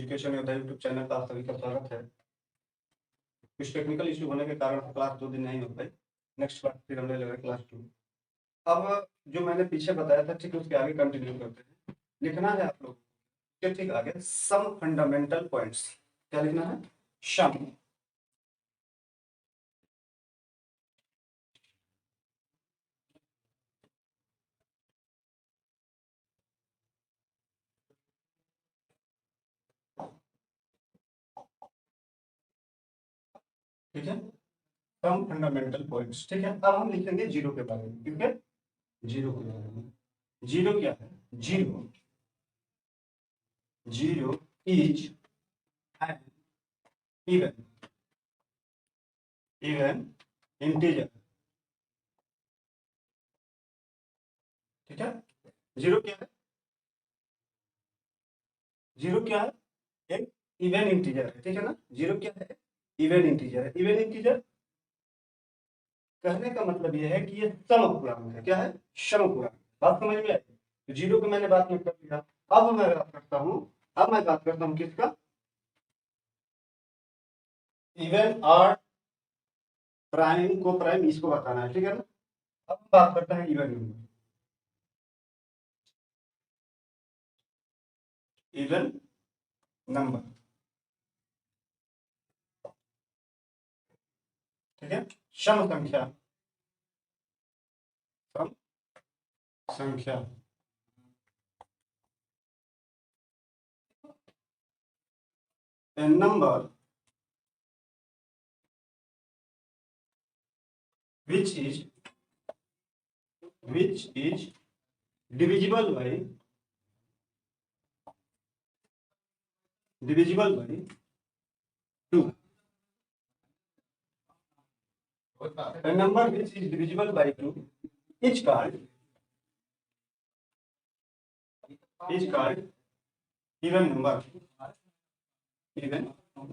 Education योद्धा YouTube channel पर आप सभी का स्वागत है। कुछ टेक्निकल इशू होने के कारण क्लास 2 दिन नहीं हो पाई। नेक्स्ट क्लास फिर हमने लगा क्लास 2। अब जो मैंने पीछे बताया था ठीक उसके आगे कंटिन्यू करते हैं। लिखना है आप लोग के ठीक आगे सम फंडामेंटल पॉइंट्स। क्या लिखना है? सम। ठीक है, सम फंडामेंटल पॉइंट्स। ठीक है, अब हम लिखेंगे जीरो के बारे में। ठीक है, जीरो के बारे में। जीरो क्या है? Zero, zero is an even even integer. ठीक है, जीरो क्या है? जीरो क्या है? एक इवन इंटीजर है। ठीक है ना, जीरो क्या है? इवन इंटीजर है। इवन इंटीजर कहने का मतलब यह है कि ये समपूर्णांक है। क्या है? समपूर्णांक। बात समझ में आई? तो जीरो को मैंने बात में कर दिया। अब मैं बात करता हूं, किसका? इवन और प्राइम को प्राइम इसको बताना है। ठीक है ना, अब बात करते हैं इवन नंबर। Even number. ठीक है, सम संख्या। सम संख्या। A number which is divisible by 2. A number which is divisible by 2 is called even number. Even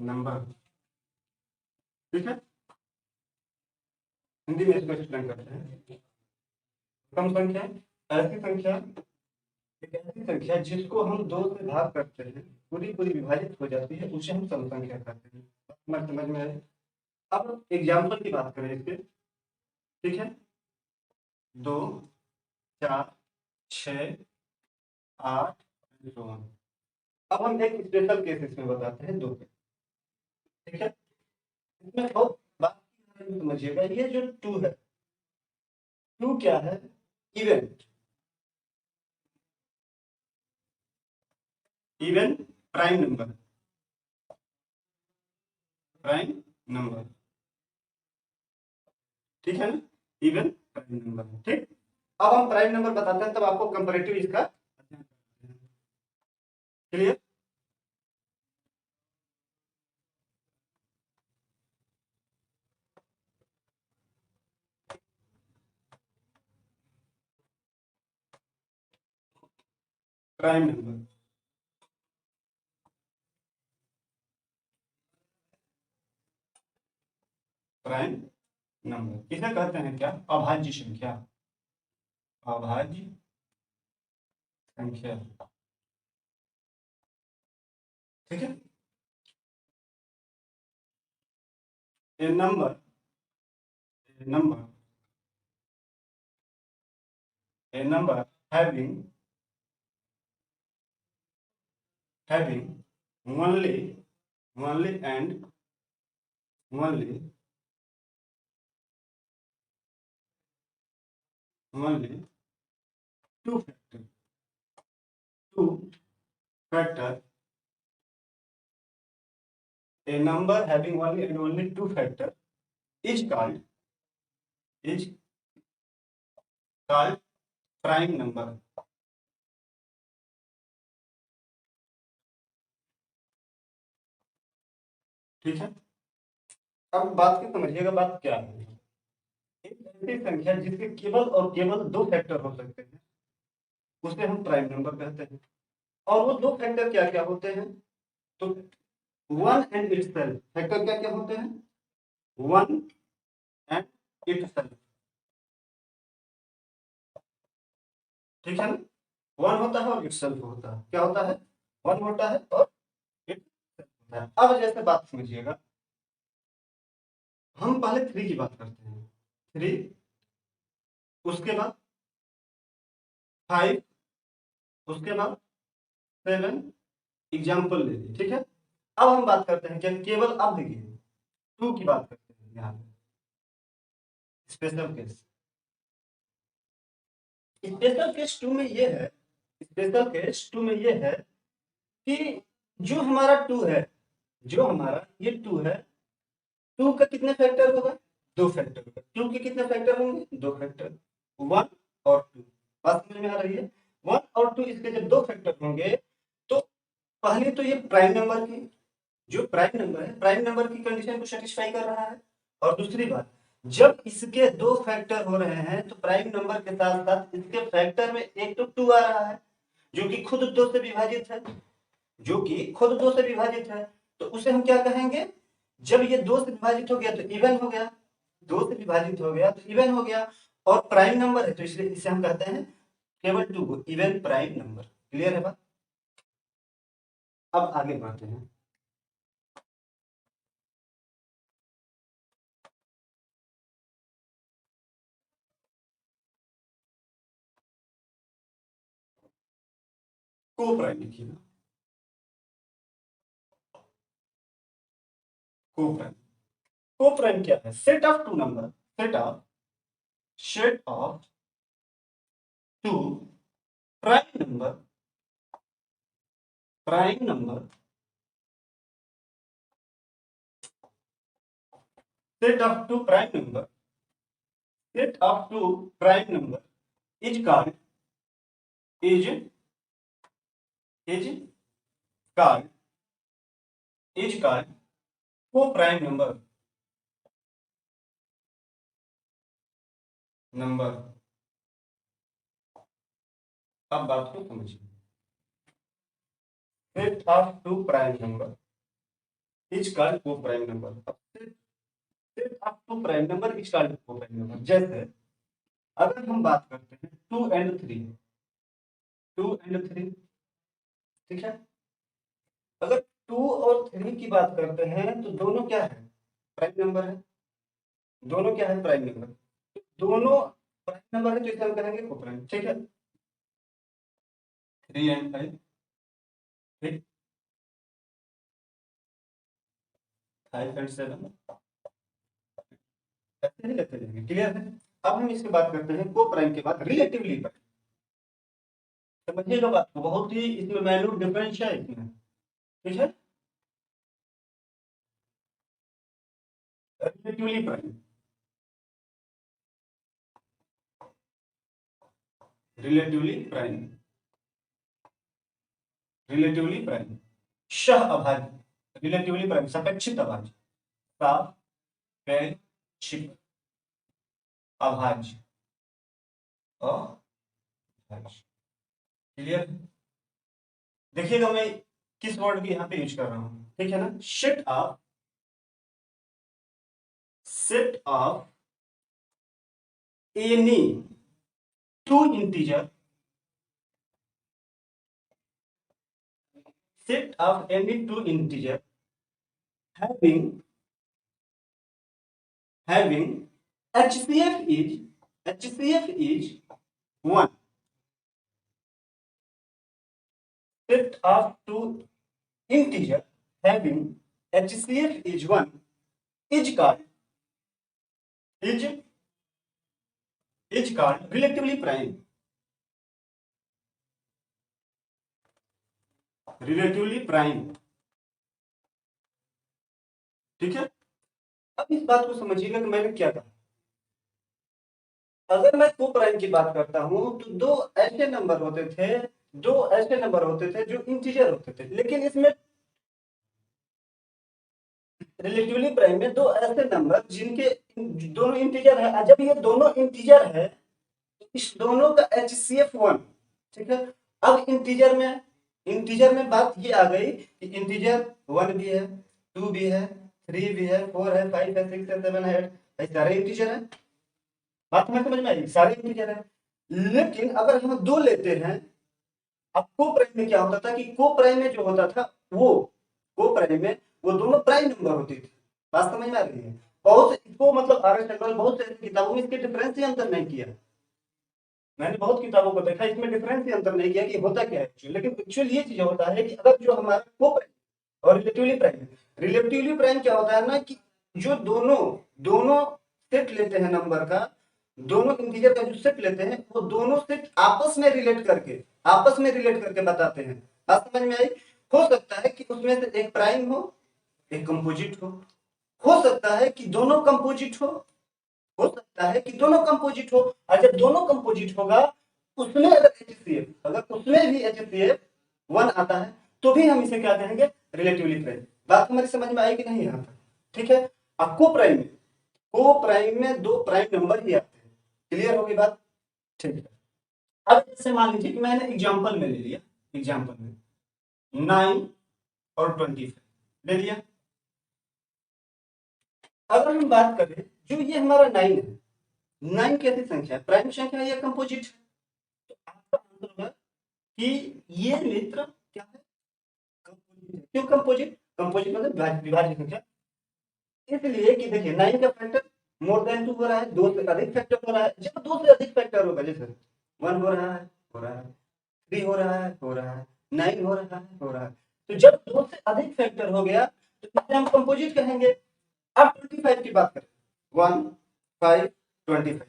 number. ठीक है, हिंदी में इसको एक्सप्लेन करते हैं। कम संख्या ऐसी संख्या, एक ऐसी संख्या जिसको हम दो से भाग करते हैं, पूरी पूरी विभाजित हो जाती है, उसे हम सम संख्या कहते हैं। समझ में आए? अब एग्जाम्पल की बात करें इसके। ठीक है, 2, 4, 6, 8। अब हम एक स्पेशल केस इसमें बताते हैं, 2 के। ठीक है, इसमें बहुत बात समझिएगा। ये जो 2 है, 2 क्या है? Even even prime number. Prime number. ठीक है ना, इवन प्राइम नंबर। ठीक, अब हम प्राइम नंबर बताते हैं, तब आपको कंपैरेटिव इसका clear. Prime number, prime number इसे कहते हैं क्या? अभाज्य संख्या। अभाज्य संख्या। ठीक है, a number number a number having only and only two factor. A number having only and only two factor is called prime number. ठीक है, अब बात की समझिएगा, बात क्या है? एक ऐसी संख्या जिसके केवल और केवल दो फैक्टर हो सकते हैं, उसे हम प्राइम नंबर कहते हैं। और वो दो फैक्टर क्या क्या होते हैं? तो वन एंड इटसेल्फ। फैक्टर क्या क्या होते हैं? One and itself. ठीक है ना, वन होता है और इटसेल्फ होता है। क्या होता है? वन होता है और इट है। अब जैसे बात समझिएगा, हम पहले 3 की बात करते हैं, 3, उसके बाद 5, उसके बाद 7, एग्जाम्पल ले लीजिए, ठीक है। अब हम बात करते हैं क्या, केवल अब देखिए 2 की बात करते हैं यहाँ पे, स्पेशल केस। स्पेशल केस 2 में ये है, स्पेशल केस 2 में ये है कि जो हमारा 2 है, जो हमारा ये 2 है, 2 का कितने फैक्टर होगा, 2 फैक्टर होगा। 2 के कितने फैक्टर होंगे, 2 फैक्टर, 1 और 2। बात समझ में आ रही है, 1 और 2 इसके जब 2 फैक्टर होंगे तो पहले तो ये प्राइम नंबर की, जो प्राइम नंबर है, प्राइम नंबर की कंडीशन को सेटिस्फाई कर रहा है। और दूसरी बात, जब इसके 2 फैक्टर हो रहे हैं तो प्राइम नंबर के साथ साथ इसके फैक्टर में एक तो 2 आ रहा है, जो कि खुद 2 से विभाजित है, जो कि खुद 2 से विभाजित है, तो उसे हम क्या कहेंगे, जब ये 2 से विभाजित हो गया तो इवन हो गया, 2 से विभाजित हो गया तो इवन हो गया, और प्राइम नंबर है तो इसलिए इसे हम कहते हैं केवल 2 को इवन प्राइम नंबर। क्लियर है बात। अब आगे बढ़ते हैं, को प्राइम लिखिएगा, को प्राइम। को प्राइम क्या है, set of 2 number, set of 2 prime number, set of 2 prime number, set of 2 prime number is called, is is called is called coprime number. अब बात को समझिए, set of 2 prime number is called coprime number. Set of 2 prime number is called coprime number. जैसे अगर हम बात करते हैं 2 एंड 3, 2 एंड 3, ठीक है। अगर 2 और 3 की बात करते हैं तो दोनों क्या है, प्राइम नंबर है, दोनों क्या है, प्राइम नंबर, दोनों प्राइम नंबर है तो इसे हम करेंगे को प्राइम, ठीक है। 3 एंड 5, ठीक, 5 एंड 7, ऐसे ही लेते जाएंगे। क्लियर है। अब हम इसकी बात करते हैं को प्राइम के बाद रिलेटिवली प्राइम। समझिएगा बात को, बहुत ही इसमें माइन्यूट डिफरेंस है इसमें, ठीक है। Relatively prime, relatively prime, relatively prime, सह अभाज्य, रिलेटिवली प्राइम सापेक्षिक अभाज्य, सापेक्षिक अभाज्य, अभाज्य। क्लियर। देखिएगा मैं किस वर्ड की यहाँ पे यूज कर रहा हूँ, ठीक है ना। Set of any to integer, set of any two integer having HCF is 1. Set of two integer having HCF is 1 is called relatively prime, relatively prime, ठीक है। अब इस बात को समझिएगा कि मैंने क्या कहा, अगर मैं को प्राइम की बात करता हूं तो दो ऐसे नंबर होते थे जो इंटीजर होते थे, लेकिन इसमें रिलेटिवली प्राइम में दो ऐसे नंबर जिनके दोनों इंटीजर है। जब ये दोनों इंटीजर है तो इस दोनों का HCF 1, ठीक है। अब इंटीजर में बात ये आ गई कि इंटीजर 1 भी है, 2 भी है, 3 भी है, 4 है, 5 है, 6 है, 7 है, 8 सारे इंटीजर है। बात में समझ में आई, सारे इंटीजर है। लेकिन अगर हम 2 लेते हैं, अब को प्राइम में क्या होता था कि को प्राइम में जो होता था वो को प्राइम में वो दोनों प्राइम नंबर होती थी। बात समझ में आ रही है? बहुत इसको मतलब आर.एस. अग्रवाल बहुत से किताबों में इसके डिफरेंस ही अंतर नहीं किया। मैंने बहुत किताबों को देखा, इसमें डिफरेंस ही अंतर नहीं किया कि होता क्या है। लेकिन एक्चुअली ये चीज होता है कि अगर जो हमारा को प्राइम और रिलेटिवली प्राइम क्या होता है ना कि जो दोनों दोनों सेट लेते हैं नंबर का, दोनों इंटीजर का जो सेट लेते हैं वो दोनों सेट आपस में रिलेट करके बताते हैं। बात समझ में आई? हो सकता है कि उसमें से एक प्राइम हो, एक कंपोजिट हो सकता है कि दोनों कंपोजिट हो सकता है कि दोनों कंपोजिट हो। और जब दोनों कंपोजिट होगा उसमें अगर उसमें भी HCF 1 आता है तो भी हम इसे क्या कहेंगे? Relatively prime. बात हमारी समझ में आई कि नहीं यहाँ पर? ठीक है। अब को प्राइम में दो प्राइम नंबर ही आते हैं। क्लियर होगी बात? ठीक है। अब जैसे मान लीजिए कि मैंने एग्जाम्पल में ले लिया, एग्जाम्पल में 9 और 25 ले लिया। अगर हम बात करें जो ये हमारा 9 है, 9 कैसी संख्या है? प्राइम संख्या या कंपोजिट है? तो आपका आंसर होगा कि ये मित्र क्या है? कंपोजिट है। क्यों कंपोजिट? कंपोजिट मतलब विभाज्य संख्या। इसलिए कि देखिए 9 का फैक्टर मोर देन 2 हो रहा है, 2 से अधिक फैक्टर हो रहा है। जब 2 से अधिक फैक्टर होगा, जैसे 1 हो रहा है 3 हो रहा है 9 हो रहा है। तो जब 2 से अधिक फैक्टर हो गया तो इसे हम कंपोजिट कहेंगे। अब 25 की बात करें, 1 5 25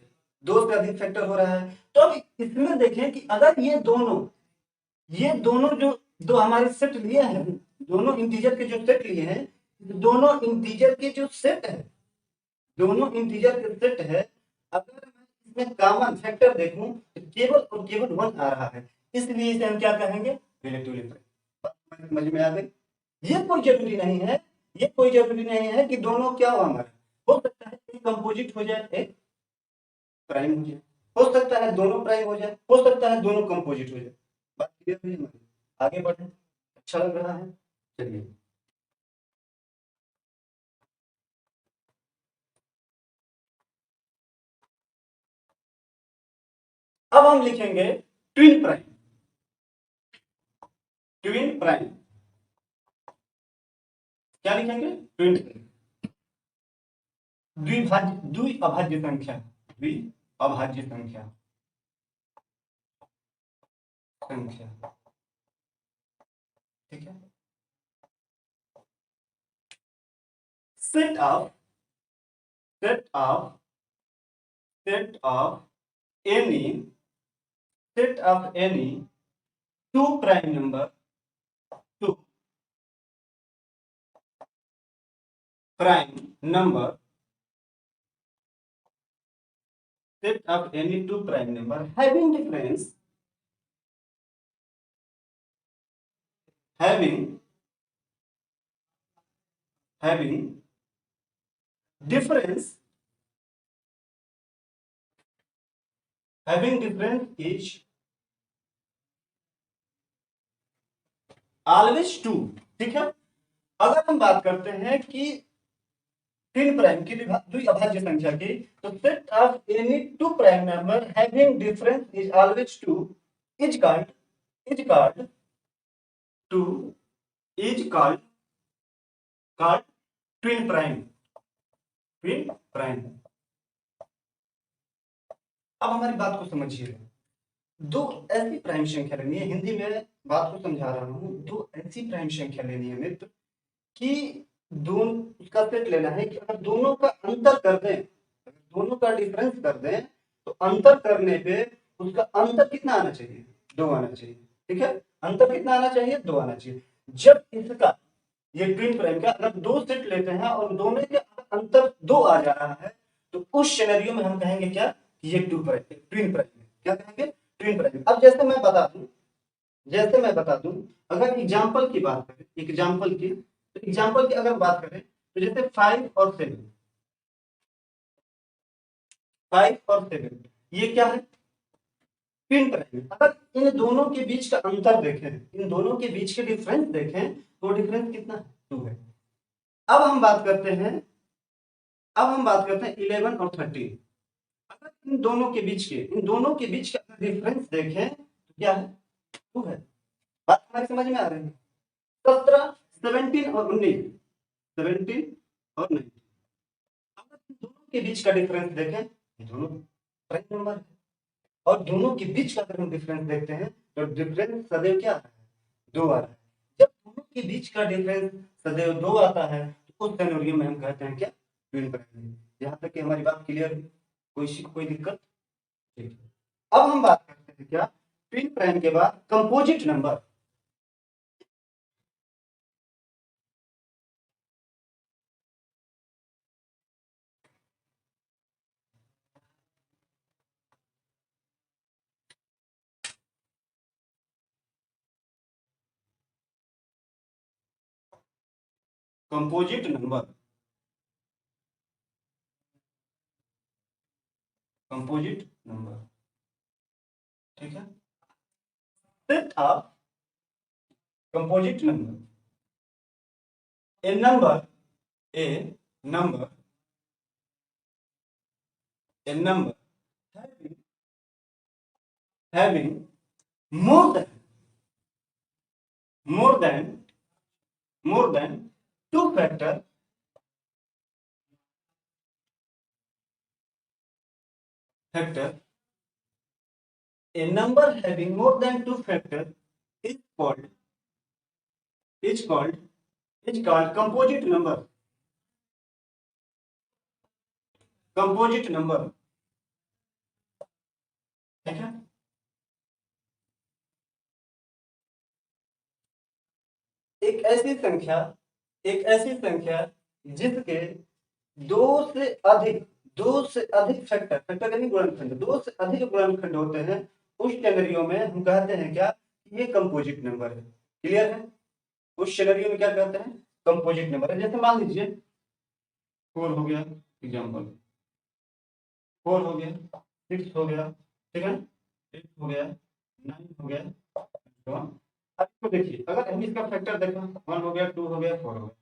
2 से अधिक फैक्टर हो रहा है। तो अब इसमें देखें कि अगर ये दोनों जो दो हमारे सेट लिए हैं, दोनों इंटीजर के जो सेट लिए हैं, दोनों इंटीजर के जो सेट है, दोनों इंटीजर के सेट है, अगर मैं इसमें कॉमन फैक्टर देखूं तो केवल और केवल 1 आ रहा है। इसलिए इसे हम क्या कहेंगे? Relatively prime. समझ में आ गई? ये कोई जरूरी नहीं है, ये कोई जरूरी नहीं है कि दोनों क्या हो हमारे। हो सकता है एक कंपोजिट हो जाए, एक प्राइम हो जाए, हो सकता है दोनों प्राइम हो जाए, हो सकता है दोनों कंपोजिट हो जाए। बात क्लियर हुई हमारी? आगे बढ़े, अच्छा लग रहा है? चलिए अब हम लिखेंगे ट्विन प्राइम। ट्विन प्राइम क्या लिखेंगे? Twin prime. द्विअभाज्य संख्या, द्विअभाज्य संख्या संख्या। ठीक है। Set of set of set of any set of any two prime number, two prime number, set of any two prime number having difference, having difference is always two। ठीक है। अगर हम बात करते हैं कि तीन प्राइम की द्विअभाज्य संख्या की, तो set of any two prime number having difference is always two is called two is called twin prime. Twin prime. अब हमारी बात को समझिए। दो ऐसी प्राइम संख्या लेनी है, हिंदी में बात को समझा रहा हूं। दो ऐसी प्राइम संख्या लेनी है मित्र कि दोनों उसका सेट लेना है कि अगर दोनों का अंतर कर दें, अगर दोनों का डिफरेंस कर दें तो अंतर करने पे उसका अंतर कितना आना चाहिए? 2 आना चाहिए। ठीक है। अंतर कितना आना चाहिए? 2 आना चाहिए। जब इसका ये ट्विन प्राइम का अगर दो सेट लेते हैं और दोनों के अंतर 2 आ जा रहा है तो उस सिनेरियो में हम कहेंगे क्या? ये ट्विन प्राइम। क्या कहेंगे? Twin prime. अब जैसे मैं बता दूं, अगर एग्जांपल की बात करें, एग्जाम्पल की अगर बात करें तो जैसे 5 और 7, 5 और 7 ये क्या है? Twin prime. अगर इन दोनों के बीच का अंतर देखें, इन दोनों के बीच के डिफरेंस देखें तो डिफरेंस कितना है? 2 है। अब हम बात करते हैं 11 और 13। अगर इन दोनों के बीच का डिफरेंस देखें तो क्या है? 2 है। बात हमारी समझ में आ रही है? 17 17 और 19 17 और 19। अगर दोनों के बीच का डिफरेंस देखें, दोनों प्राइम नंबर है और दोनों के बीच का अगर हम डिफरेंस देखते हैं तो डिफरेंस सदैव क्या आता है, 2 आ रहा है। जब दोनों के बीच का डिफरेंस सदैव 2 आता है तो उस सिनेरियो में हम कहते हैं क्या, ट्विन प्राइम है। यहाँ तक कि हमारी बात क्लियर है, कोई दिक्कत? ठीक है। अब हम बात करते हैं क्या, ट्विन प्राइम के बाद composite number. Composite number, composite number, ठीक है। Set of composite number, A number having more than more than more than two factor a number having more than two factor is called is called is called composite number, composite number, ठीक है। एक ऐसी संख्या, एक ऐसी संख्या जिसके दो से अधिक दो से अधिक फैक्टर, फैक्टर यानी गुणनखंड, दो से अधिक गुणनखंड होते हैं, उस सिनेरियो में हम कहते हैं क्या, ये कंपोजिट नंबर है। क्लियर है? उस सिनेरियो में क्या कहते हैं, कंपोजिट नंबर है। जैसे मान लीजिए 4 हो गया, एग्जांपल 4 हो गया, 6 हो गया, ठीक है, 8 हो गया, 9 हो गया, तो अब इसको देखिए, अगर हम इसका फैक्टर देखें, 1 हो गया, 2 हो गया, 4 हो गया,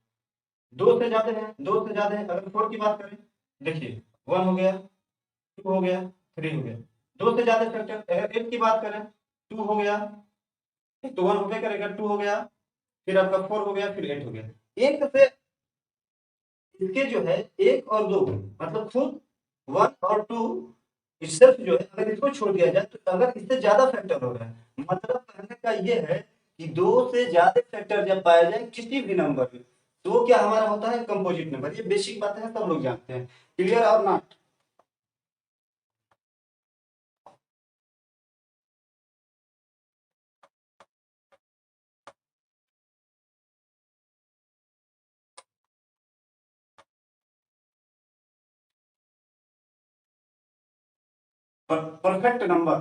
दो से ज्यादा है, दो से ज्यादा है। अगर 4 की बात करें, देखिए 1 हो गया, 2 हो गया, 3 हो गया, दो से ज्यादा फैक्टर। अगर 8 की बात करें, 2 हो गया, तो 1 हो गया करेगा, 2 हो गया, फिर आपका 4 हो गया, फिर 8 हो गया। एक से इसके जो है एक और दो, मतलब खुद 1 और 2 itself जो है, अगर इसको छोड़ दिया जाए तो अगर इससे ज्यादा फैक्टर हो रहा है, मतलब कहने का ये है कि दो से ज्यादा फैक्टर जब पाया जाए किसी भी नंबर में, तो वो क्या हमारा होता है, कंपोजिट नंबर। ये बेसिक बातें हैं, सब लोग जानते हैं। क्लियर और not? Perfect number,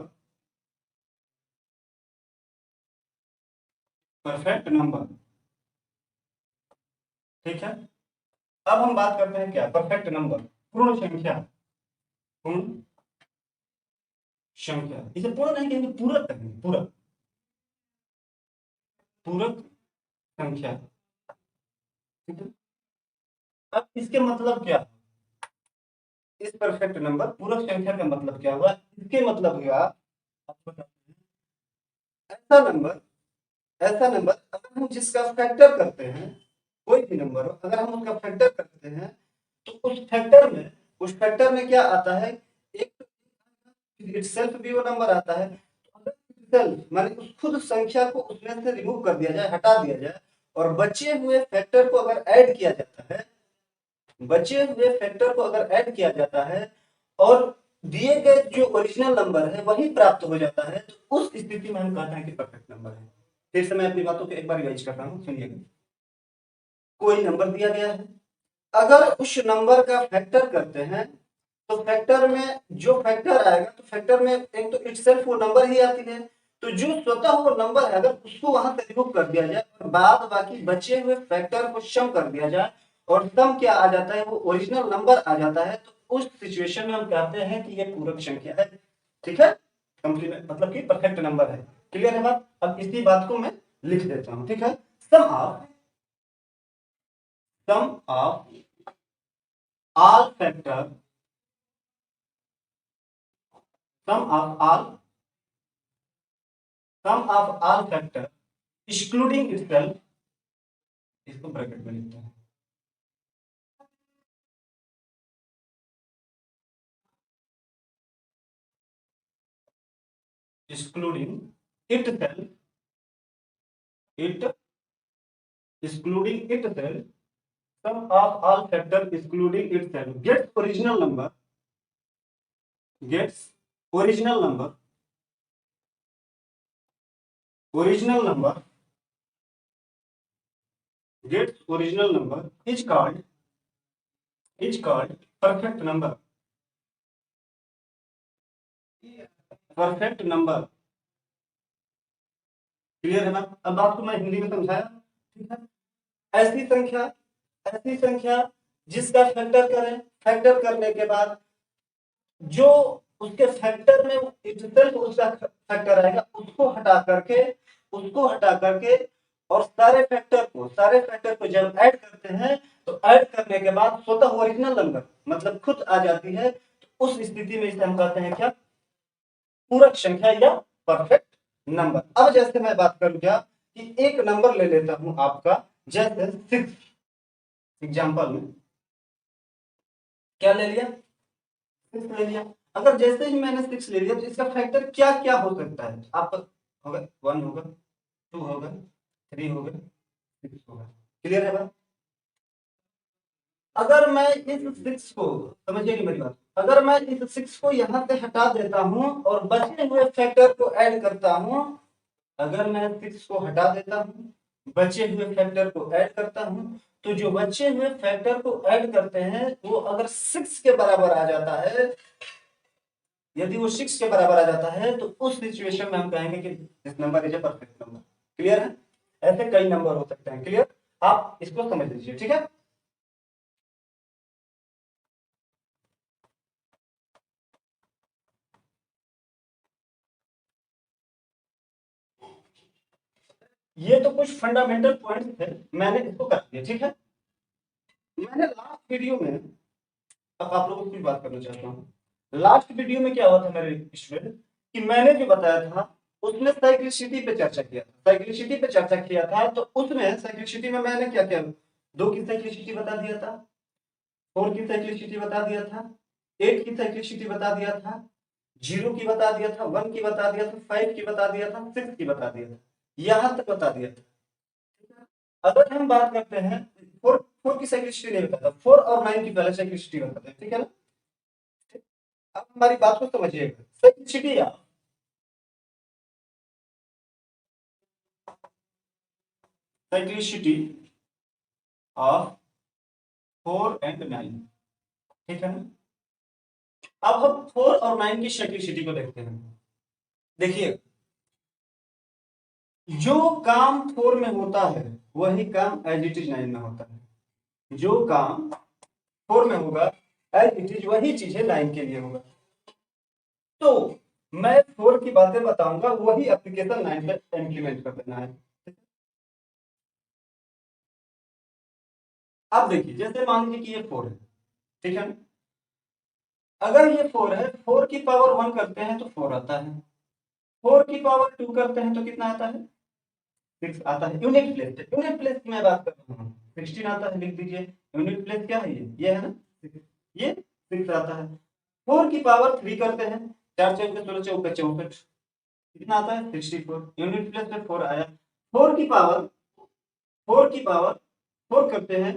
perfect number, ठीक है। अब हम बात करते हैं क्या, परफेक्ट नंबर, पूर्ण संख्या, पूर्ण संख्या। इसे पूर्ण नहीं कहेंगे, पूरक कहेंगे, पूरक, पूरक संख्या, ठीक है। अब इसके मतलब क्या, इस परफेक्ट नंबर पूरक संख्या का मतलब क्या हुआ, इसके मतलब हुआ, ऐसा नंबर, ऐसा नंबर अगर हम जिसका फैक्टर करते हैं, कोई भी नंबर हो, अगर हम उसका फैक्टर करते हैं तो उस फैक्टर में क्या आता है, एक इटसेल्फ भी वो नंबर आता है। इटसेल्फ माने उस खुद संख्या को उसमें से रिमूव कर दिया जाए, हटा दिया जाए, और बचे हुए फैक्टर को अगर ऐड किया जाता है, बचे हुए फैक्टर को अगर ऐड किया जाता है और दिए गए जो ओरिजिनल नंबर है वही प्राप्त हो जाता है, तो उस स्थिति में हम कहते हैं कि परफेक्ट नंबर है। फिर से मैं अपनी बातों को एक बार रिवाइज करता हूँ, सुनिएगा। कोई नंबर दिया गया है, अगर उस नंबर का फैक्टर करते हैं तो फैक्टर में जो फैक्टर आएगा, तो फैक्टर में एक तो इटसेल्फ वो नंबर ही आती है, तो जो स्वतः वो नंबर है अगर उसको वहां से रिमूव कर दिया जाए और बाद बाकी बचे हुए फैक्टर को सम कर दिया जाए और सम क्या आ जाता है, वो ओरिजिनल नंबर आ जाता है, तो उस सिचुएशन में हम कहते हैं कि ये पूरक संख्या है। ठीक है, कंप्लीमेंट मतलब कि परफेक्ट नंबर है। क्लियर है बात? अब इसी बात को मैं लिख देता हूं, ठीक है। सम of all factor, sum of all sum of all factor excluding itself, इसको ब्रैकेट में लिखते हैं, excluding itself, sum of all factors excluding itself gets original number, gets original number gets original number is called perfect number, perfect number। Clear है ना? अब बात को मैं हिंदी में समझाया, ठीक है? ऐसी संख्या जिसका फैक्टर करें, फैक्टर करने के बाद जो उसके फैक्टर में इटसेल्फ उसका फैक्टर आएगा, उसको हटा करके और सारे फैक्टर को जब ऐड करते हैं तो ऐड करने के बाद स्वतः ओरिजिनल नंबर मतलब खुद आ जाती है, तो उस स्थिति में इसे हम कहते हैं क्या? पूरक संख्या या परफेक्ट नंबर। अब जैसे मैं बात करूं क्या कि एक नंबर ले लेता हूं आपका, जैसे 6, एग्जांपल में क्या ले लिया? 6 ले लिया। अगर जैसे ही मैंने 6 ले लिया तो इसका फैक्टर क्या क्या हो सकता है? आप होगा 1 होगा, 2 होगा, 3 होगा, 6 होगा। क्लियर है बात? अगर मैं इस 6 को, समझिए मेरी बात, अगर मैं इस 6 को यहां से हटा देता हूं और बचे हुए फैक्टर को ऐड करता हूं, अगर मैं 6 को हटा देता हूं, बचे हुए फैक्टर को ऐड करता हूं, तो जो बचे हुए फैक्टर को ऐड करते हैं वो अगर 6 के बराबर आ जाता है, यदि वो 6 के बराबर आ जाता है तो उस सिचुएशन में हम कहेंगे कि this number is a perfect number. Clear है? ऐसे कई नंबर हो सकते हैं। क्लियर? आप इसको समझ लीजिए, ठीक है? ये तो कुछ फंडामेंटल पॉइंट्स थे, मैंने इसको कर दिया, ठीक है? मैंने लास्ट वीडियो में, अब आप लोगों से बात करना चाहता हूँ, लास्ट वीडियो में क्या हुआ था मेरे स्टूडेंट कि मैंने जो बताया था उसमें साइक्लिसिटी पे चर्चा किया था, साइक्लिसिटी पे चर्चा किया था। तो उसमें साइक्लिसिटी में मैंने क्या किया? 2 की साइक्लिसिटी बता दिया था, 4 की साइक्लिसिटी बता दिया था, 8 की साइक्लिसिटी बता दिया था, 0 की बता दिया था, 1 की बता दिया था, 5 की बता दिया था, 6 की बता दिया था, यहां तक बता दिया था। अगर हम बात करते हैं 4 की साइक्लिसिटी नहीं बताता, 4 और 9 की पहले साइक्लिसिटी बताते हैं, ठीक है ना? अब हमारी बात को समझिएगा, साइक्लिसिटी ऑफ 4 एंड 9, ठीक है ना? अब हम 4 और 9 की साइक्लिसिटी को देखते हैं। देखिए, जो काम 4 में होता है वही काम एज इट इज 9 में होता है। जो काम 4 में होगा एज इट इज वही चीज है 9 के लिए होगा। तो मैं 4 की बातें बताऊंगा, वही एप्लीकेशन 9 पे इंप्लीमेंट कर देना है। अब देखिए, जैसे मान लीजिए कि ये 4 है, ठीक है? अगर ये 4 है, 4 की पावर 1 करते हैं तो 4 आता है, 4 की पावर 2 करते हैं तो कितना आता है? 6 आता है। यूनिट प्लेस की मैं बात कर रहा हूँ, 16 आता है, लिख दीजिए। यूनिट प्लेस क्या है? ये है ना, ये 6 आता है। 4 की पावर 3 करते हैं, 4 चौके 16, चौके 64, कितना आता है? 64। यूनिट प्लेस में 4 आया। 4 की पावर 4 करते हैं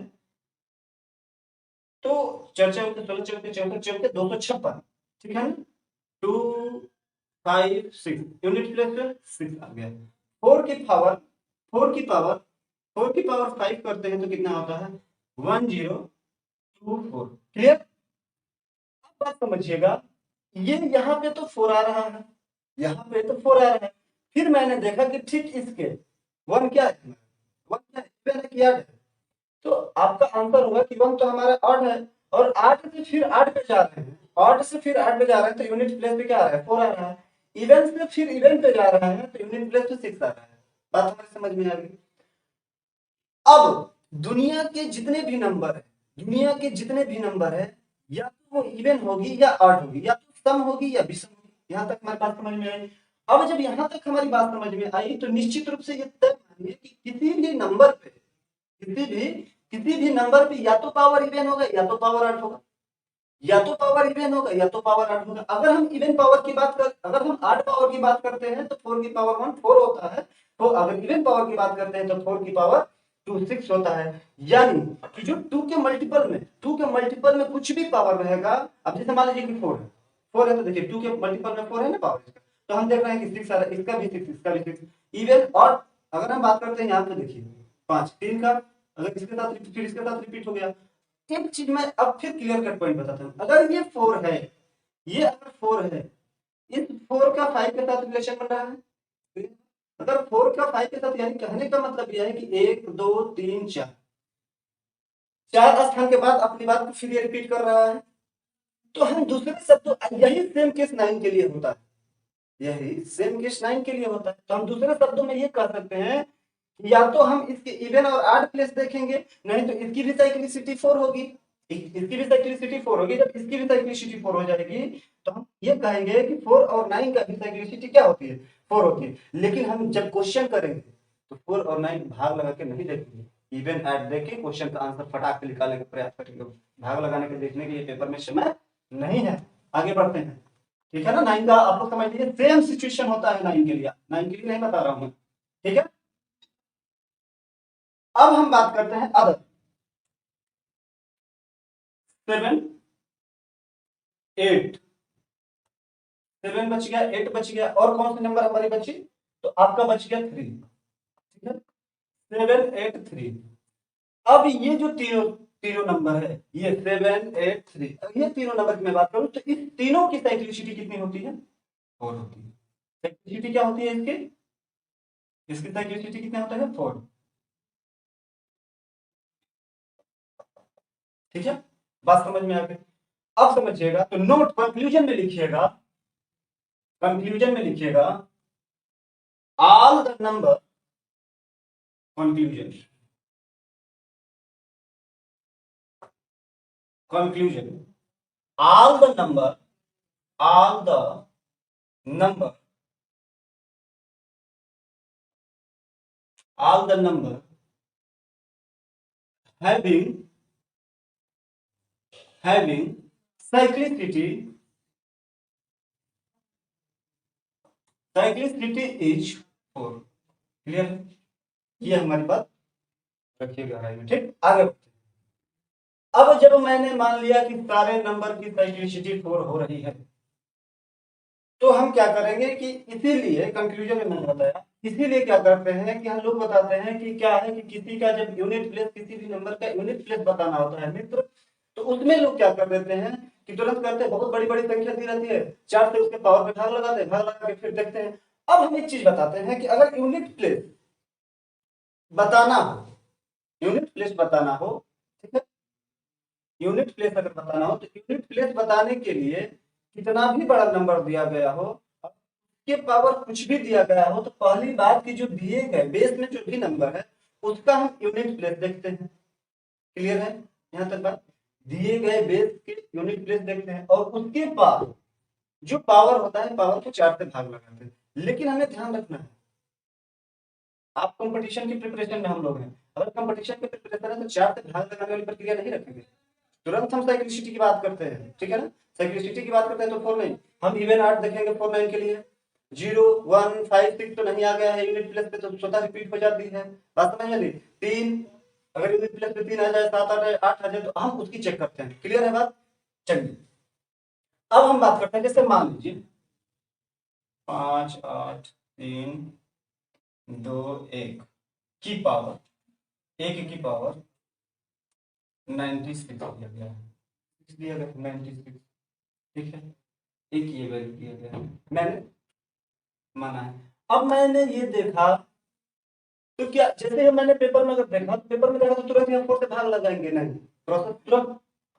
तो 4 चौके 16, चौके 64, चौके 256, ठीक है ना? 2 5 6, यूनिट प्लेस पे 6 आ गया। 4 की पावर 4 की पावर 4 की पावर 5 करते हैं तो कितना होता है? 1024। क्लियर? अब बात समझिएगा, ये यहाँ पे तो 4 आ रहा है, यहाँ पे तो 4 आ रहा है। फिर मैंने देखा कि ठीक इसके 1 क्या है? 1 क्या है? मैंने किया है, तो आपका आंसर होगा कि 1 तो हमारा 8 है, और 8 से फिर 8 पे जा रहे हैं, 8 से फिर 8 पे जा रहे हैं तो यूनिट प्लेस पे क्या आ रहा है? 4 आ रहा है। इवन से फिर इवन पे जा रहा है तो यूनिट प्लेस पे 6 आ रहा है। बात हमारी समझ में आ गई? अब दुनिया के जितने भी नंबर है, दुनिया के जितने भी नंबर है, या तो वो इवन होगी या ऑड होगी, या तो सम होगी या विषम होगी। यहां तक हमारी बात समझ में आई? अब जब यहां तक हमारी बात समझ में आई तो निश्चित रूप से ये तय मानिए कि किसी भी नंबर पे, किसी भी नंबर पे या तो पावर इवन होगा या तो पावर ऑड होगा। या तो पावर इवन होगा या तो पावर ऑड होगा। अगर हम इवन पावर की बात कर, अगर हम ऑड पावर की बात करते हैं तो 4 की पावर 1 4 होता है। तो अगर इवन पावर की बात करते हैं तो 4 की पावर 2 6 होता है। यानी कि जो 2 के मल्टीपल में कुछ भी पावर रहेगा, अब जैसे मान लीजिए कि 4 है, 4 है तो देखिए 2 के मल्टीपल में 4 है ना पावर इसका, तो हम देख रहे हैं कि 6 आ रहा है, इसका भी 6 इसका भी 6 इवन। और अगर हम बात करते हैं यहाँ पे देखिए 5 3 का, अगर इसके साथ फिर इसके साथ रिपीट हो गया। एक चीज मैं अब फिर क्लियर कट पॉइंट बताता हूँ, अगर ये 4 है, ये अगर 4 है, इस 4 का 5 के साथ रिलेशन बन रहा है। अगर 4 का 5 के साथ, यानी कहने का मतलब यह है कि 1 2 3 4 4 स्थान के बाद अपनी बात को फिर ये रिपीट कर रहा है। तो हम दूसरे शब्दों, यही सेम केस 9 के लिए होता है, यही सेम केस 9 के लिए होता है। तो हम दूसरे शब्दों में ये कह सकते हैं, या तो हम इसके इवन और ऑड प्लेस देखेंगे, नहीं तो इसकी भी साइक्लिसिटी 4 होगी, इसकी भी साइक्लिसिटी 4 होगी। जब इसकी भी साइक्लिसिटी 4 हो जाएगी तो हम ये कहेंगे कि 4 और 9 का भी साइक्लिसिटी क्या होती है, 4 होती है। लेकिन हम जब क्वेश्चन करेंगे तो 4 और 9 भाग लगा के नहीं देखेंगे, इवन ऐड देख के क्वेश्चन का आंसर फटाक से निकालने का प्रयास करेंगे। भाग लगाने के देखने के लिए पेपर में समय नहीं है। आगे बढ़ते हैं, ठीक है ना। 9 का आप लोग समझ लीजिए सेम सिचुएशन होता है 9 के लिए, 9 के लिए नहीं बता रहा हूं मैं, ठीक है। अब हम बात करते हैं अदर। 7 8 7 बच गया, 8 बच गया, और कौन सी नंबर हमारी बची, तो आपका बच गया 3, ठीक है। 7 8 3। अब ये जो तीनों तीनों नंबर है, ये 7 8 3, ये तीनों नंबर की मैं बात करूं तो इस तीनों की साइक्लिसिटी कितनी होती है, 4 होती है। साइक्लिसिटी क्या होती है इसकी, इसकी साइक्लिसिटी कितना होता है, 4, ठीक है। बात समझ में आ गई। अब समझिएगा तो नोट कंक्लूजन में लिखिएगा, कंक्लूजन में लिखिएगा all the number, conclusion conclusion all the number, all the number, all the number having cyclicity is 4, clear है। ये हमारी बात रखिएगा है, ठीक। आगे अब जब मैंने मान लिया कि सारे नंबर की साइक्लिसिटी 4 हो रही है, तो हम क्या करेंगे कि इसीलिए कंक्लूजन में मैंने बताया, इसीलिए क्या करते हैं कि हम लोग बताते हैं कि क्या है कि किसी का जब यूनिट प्लेस, किसी भी नंबर का यूनिट प्लेस बताना होता है मित्र, तो उसमें लोग क्या कर देते हैं कि तुरंत करते हैं, बहुत बड़ी बड़ी संख्या दी रहती है 4 से उसके पावर पे भाग लगाते हैं, भाग लगा के फिर देखते हैं। अब हम एक चीज बताते हैं कि अगर यूनिट प्लेस बताना हो, यूनिट प्लेस बताना हो, ठीक है, यूनिट प्लेस अगर बताना हो तो यूनिट प्लेस बताने के लिए कितना भी बड़ा नंबर दिया गया हो, के पावर कुछ भी दिया गया हो, तो पहली बात की जो दिए गए बेस में जो भी नंबर है उसका हम यूनिट प्लेस देखते हैं। क्लियर है यहां तक बात, दिए गए बेस के यूनिट प्लेस देखते हैं और उसके बाद जो पावर होता है पावर को 4 से भाग लगाते हैं। लेकिन हमें ध्यान रखना है, आप कंपटीशन की प्रिपरेशन में हम लोग हैं, अगर कंपटीशन की प्रिपरेशन है तो 4 से भाग लगाने वाली प्रक्रिया नहीं रखेंगे, तुरंत हम साइक्लिसिटी की बात करते हैं, ठीक है ना। साइक्लिसिटी की बात करते हैं तो 4 9, हम इवन 8 देखेंगे 4 9 के लिए 0 1 5 6 तो नहीं आ गया है यूनिट प्लेस पे, तो स्वतः रिपीट हो जाती है। बात समझ में, 3 अगर यूनिट प्लेस पे 3 आ जाए, 7 आ जाए, 8 आ जाए, तो हम उसकी चेक करते हैं। क्लियर है बात, चलिए अब हम बात करते हैं, जैसे मान लीजिए 5 8 3 2 1 की पावर, 1 की पावर 96 दिया गया है, दिया गया 96, ठीक है। एक ये वैल्यू दिया गया है, मैंने माना है। अब मैंने ये देखा तो क्या, जैसे मैंने पेपर में अगर देखा तो पेपर में देखा तो तुरंत हम 4 से भाग लगाएंगे नहीं, प्रोसेस तुरंत,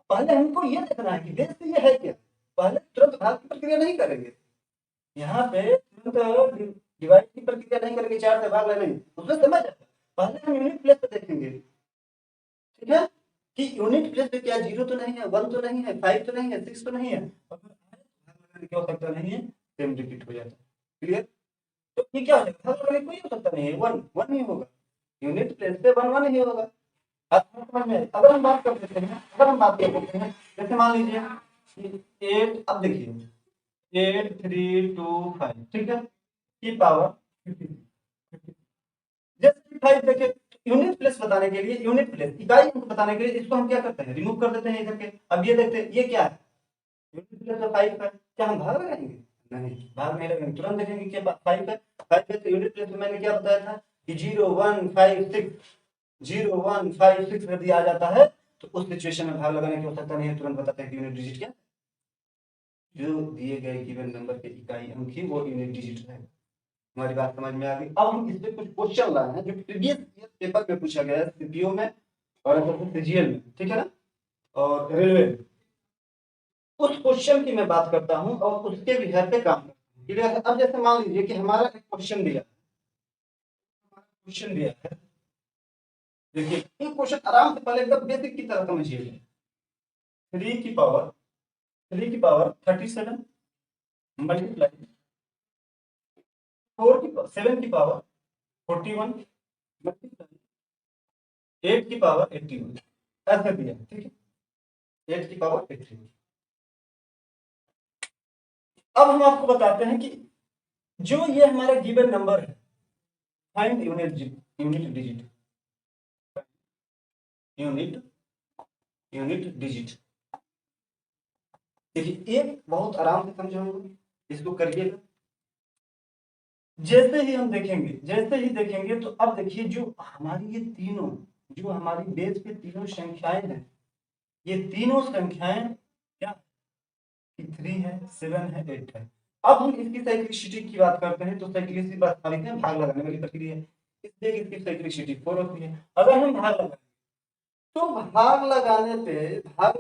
पहले हमको ये देखना है कि बेस ये है क्या, पहले तुरंत भाग की प्रक्रिया नहीं करेंगे, यहाँ पे तुरंत डिवाइड की प्रक्रिया नहीं करेंगे, 4 से भाग लेंगे, उसमें समझ आता है। पहले हम यूनिट प्लेस पे देखेंगे, ठीक है, कि यूनिट प्लेस पे क्या 0 तो नहीं है, 1 तो नहीं है, 5 तो नहीं है, 6 तो नहीं है, क्या हो सकता नहीं है, सेम रिपीट हो जाता है। क्लियर, तो ये क्या हो जाएगा, कोई हो सकता नहीं है, 1 1 ही होगा, यूनिट प्लेस पे 1 1 ही होगा। अब समझ में, अगर हम बात कर देते हैं, अगर हम बात कर देते हैं, जैसे मान लीजिए 8, अब देखिए 8325, ठीक है, की पावर 50। जैसे 5 देखिए, यूनिट प्लेस बताने के लिए, यूनिट प्लेस इकाई अंक बताने के लिए इसको हम क्या करते हैं, रिमूव कर देते हैं इधर के। अब ये देखते हैं ये क्या है, यूनिट प्लेस में 5 है, क्या हम भाग लगाएंगे? नहीं, भाग नहीं लगाएंगे, तुरंत देखेंगे कि 5 है। 5 है तो यूनिट प्लेस में मैंने क्या बताया था कि 0156, 0156 यदि आ जाता है तो उस सिचुएशन में भाग लगाने की आवश्यकता नहीं है, तुरंत बताते हैं कि यूनिट डिजिट क्या, जो दिए गए गिवन नंबर के इकाई अंक ही वो यूनिट डिजिट है। हमारी बात समझ में आ गई। अब हम इस पे कुछ क्वेश्चन लाए हैं जो प्रीवियस पेपर में पूछा गया है, सीपीओ में और सीजीएल में, ठीक है ना, और रेलवे में। उस क्वेश्चन की मैं बात करता हूं और उसके विषय पे काम करता हूं, क्लियर है। अब जैसे मान लीजिए कि हमारा एक क्वेश्चन दिया है, देखिए ये क्वेश्चन आराम से पहले एकदम बेसिक की तरह समझिए। 3 की पावर 37 मल्टीप्लाई 7 की पावर 41 मल्टीप्लाई 8 की पावर 81, ऐसे दिया, ठीक है, 8 की पावर 81। अब हम आपको बताते हैं कि जो ये हमारा गिवन नंबर है, find unit digit, unit digit. देखिए एक बहुत आराम से समझाऊंगा, इसको करिएगा। जैसे ही देखेंगे तो अब देखिए जो हमारी ये तीनों, जो हमारी बेस पे तीनों संख्याएं हैं, ये तीनों संख्याएं क्या, 3 है, 7 है, 8 है। अब हम इसकी साइक्लिसिटी की बात करते हैं तो साइक्लिसिटी बात लिखते हैं भाग लगाने वाली प्रक्रिया है, इसलिए इसकी साइक्लिसिटी 4 होती है। अगर हम भाग लगाएं तो भाग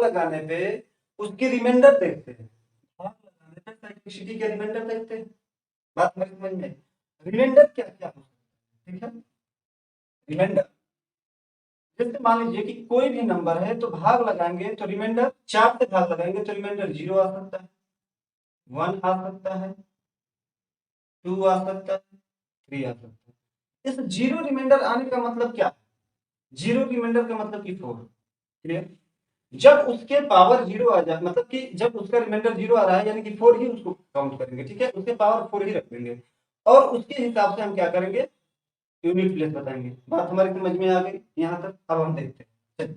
लगाने पे उसकी रिमाइंडर देखते हैं, भाग लगाने पे साइक्लिसिटी के रिमाइंडर देखते हैं। बात हमारी समझ में, रिमाइंडर क्या क्या हो सकता है, ठीक है, रिमाइंडर जैसे मान लीजिए कि कोई भी नंबर है तो भाग लगाएंगे तो रिमाइंडर 4 से भाग लगाएंगे तो रिमाइंडर 0 आ सकता है, 1 आ सकता है, 2 आ सकता है, 3 आ सकता है। इस 0 रिमाइंडर आने का मतलब क्या, 0 रिमाइंडर का मतलब कि 4, क्लियर। जब उसके पावर 0 आ जाए, मतलब कि जब उसका रिमाइंडर 0 आ रहा है यानी कि 4 ही उसको काउंट करेंगे, ठीक है, उसके पावर 4 ही रख देंगे और उसके हिसाब से हम क्या करेंगे, यूनिट प्लेस बताएंगे। बात हमारी समझ में आ गई यहाँ तक। अब हम देखते हैं, चलिए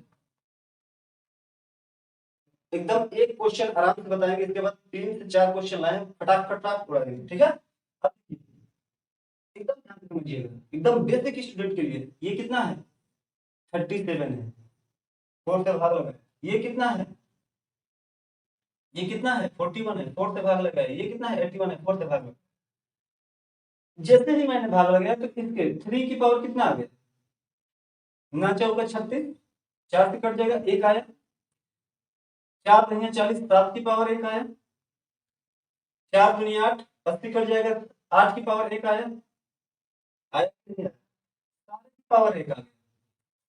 एकदम एक क्वेश्चन आराम से बताएंगे, इसके बाद 3 से 4 क्वेश्चन लाए फटाक फटाक उड़ा देंगे, ठीक है। अब एकदम ध्यान से समझिएगा, एकदम बेसिक स्टूडेंट के लिए ये कितना है, 37 है, 4 से भाग लगा, ये कितना है, ये कितना है, 41 है, 4 से भाग लगा, ये कितना है, 81 है, 4 से भाग लगा। जैसे ही मैंने भाग लगाया तो इसके 3 की पावर कितना आ गया, ना चौका 36, 4 से कट जाएगा, एक आया, 4 नहीं है 40, 7 की पावर एक आया, 4 दूनी 8, 80 कट जाएगा, 8 की पावर एक आया, आया नहीं आया, 7 की पावर एक आ गया,